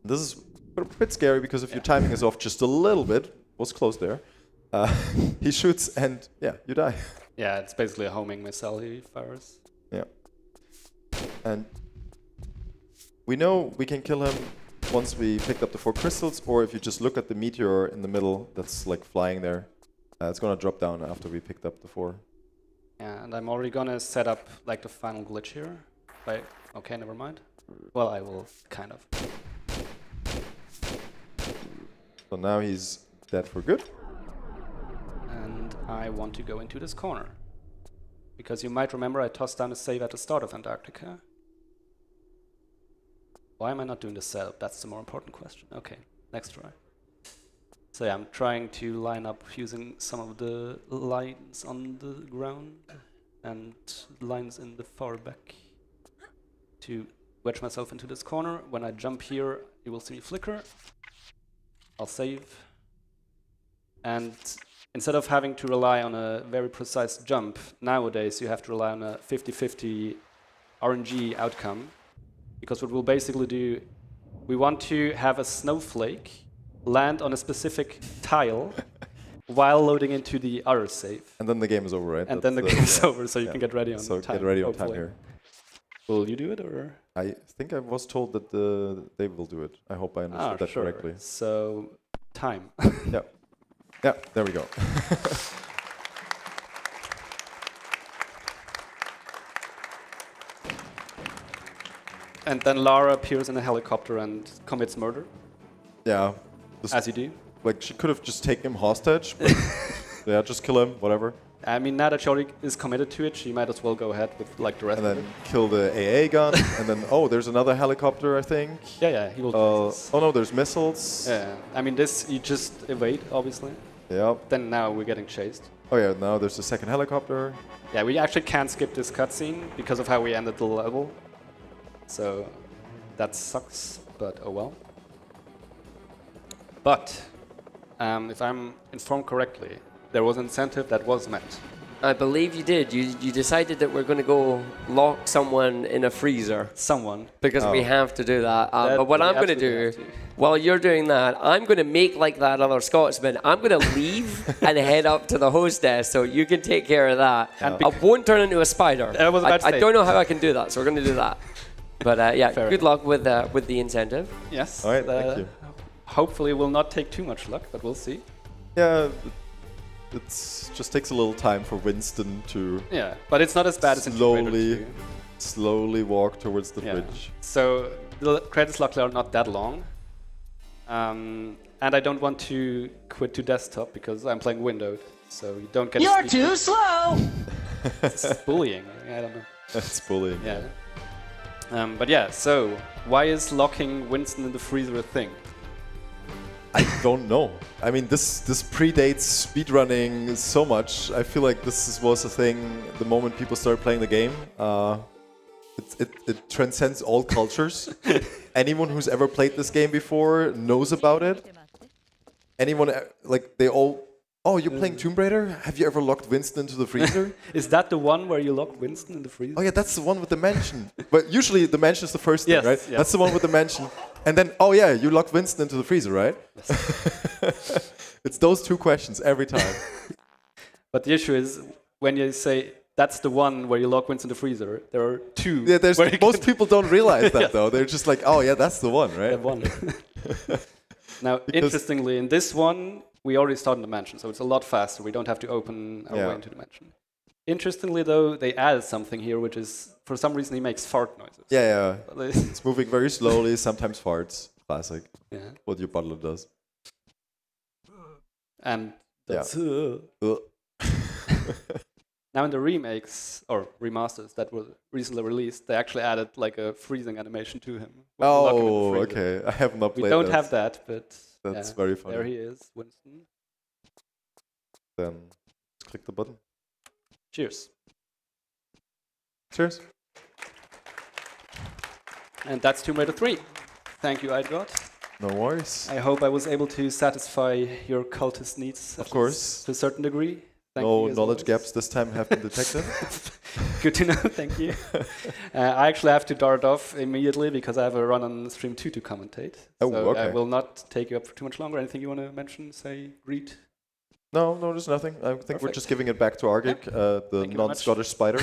This is a bit scary, because if your timing is off just a little bit, was close there, he shoots and yeah, you die. Yeah, it's basically a homing missile he fires. Yeah. And we know we can kill him once we picked up the 4 crystals, or if you just look at the meteor in the middle that's like flying there, it's gonna drop down after we picked up the 4. Yeah, and I'm already gonna set up like the final glitch here. Right? Okay, never mind. Well, I will kind of. So now he's dead for good. And I want to go into this corner. Because you might remember I tossed down a save at the start of Antarctica. Why am I not doing the setup? That's the more important question. Okay, next try. So yeah, I'm trying to line up using some of the lines on the ground and lines in the far back to wedge myself into this corner. When I jump here, you will see me flicker. I'll save. And instead of having to rely on a very precise jump, nowadays you have to rely on a 50-50 RNG outcome. Because what we'll basically do, we want to have a snowflake land on a specific tile while loading into the other save. And then the game is over, right? And then the game is over, so you can get ready on time. So get ready on time here. Will you do it, or? I think I was told that they will do it. I hope I understood that correctly. So, time. Yeah. Yeah, there we go. And then Lara appears in a helicopter and commits murder, Yeah. as you do. Like, she could have just taken him hostage, but yeah, just kill him, whatever. I mean, now that she already is committed to it, she might as well go ahead with like the rest And of then it. kill the AA gun, and then, oh, there's another helicopter, I think. Yeah, he will. Oh no, there's missiles. Yeah, I mean, this you just evade, obviously. Yeah. Then now we're getting chased. Oh yeah, now there's a second helicopter. Yeah, we actually can't skip this cutscene because of how we ended the level. So that sucks, but oh well. But if I'm informed correctly, there was an incentive that was met. I believe you did. You decided that we're going to go lock someone in a freezer. Someone. Because we have to do that. But what we I'm going to absolutely do, have to. while you're doing that, I'm going to make like that other Scotsman. I'm going to leave and head up to the hostess so you can take care of that. And I won't turn into a spider. I was about to I say. don't know how I can do that, so we're going to do that. But yeah, Fair good luck with the incentive. Yes. All right, thank you. Hopefully, it will not take too much luck, but we'll see. Yeah, it just takes a little time for Winston to Yeah, but it's not as bad as in Tomb Raider 2. slowly walk towards the Yeah. bridge. So the credits luckily are not that long. And I don't want to quit to desktop because I'm playing windowed, so you don't get. You're too slow! It's bullying. I don't know. That's bullying. Yeah. But yeah, so why is locking Winston in the freezer a thing? I don't know. I mean, this predates speedrunning so much. I feel like was a thing the moment people started playing the game. It transcends all cultures. Anyone who's ever played this game before knows about it. Anyone, like, they all... Oh, you're playing Tomb Raider? Have you ever locked Winston into the freezer? Is that the one where you lock Winston in the freezer? Oh yeah, that's the one with the mansion. But usually the mansion is the first thing, Yes, right? yes. That's the one with the mansion. And then, oh yeah, you locked Winston into the freezer, right? Yes. It's those two questions every time. But the issue is, when you say that's the one where you lock Winston in the freezer, there are two. Yeah, where you most can- people don't realize that Yes. though. They're just like, oh yeah, that's the one, right? That one. Now, interestingly, in this one, we already start in the mansion, so it's a lot faster. We don't have to open our way into the mansion. Interestingly, though, they added something here, which is, for some reason, he makes fart noises. Yeah. Yeah. It's moving very slowly, sometimes farts. Classic. Yeah. What your butler does. And that's... Ugh. Now in the remakes, or remasters that were recently released, they actually added like a freezing animation to him. when you lock him in the Oh, freezer. okay. I have not We played don't that. have that, but That's yeah, very funny. there he is, Winston. Then just click the button. Cheers. Cheers. And that's Tomb Raider 3. Thank you, Eidgard. No worries. I hope I was able to satisfy your cultist needs. Of course. To a certain degree. Thank No you as knowledge always. gaps this time have been detected. Good to know, thank you. I actually have to dart off immediately because I have a run on stream 2 to commentate. Oh, so okay. I will not take you up for too much longer. Anything you want to mention, say, greet? No, there's nothing. I think we're Perfect. just giving it back to Argic, the Thank you very much. non-Scottish spider.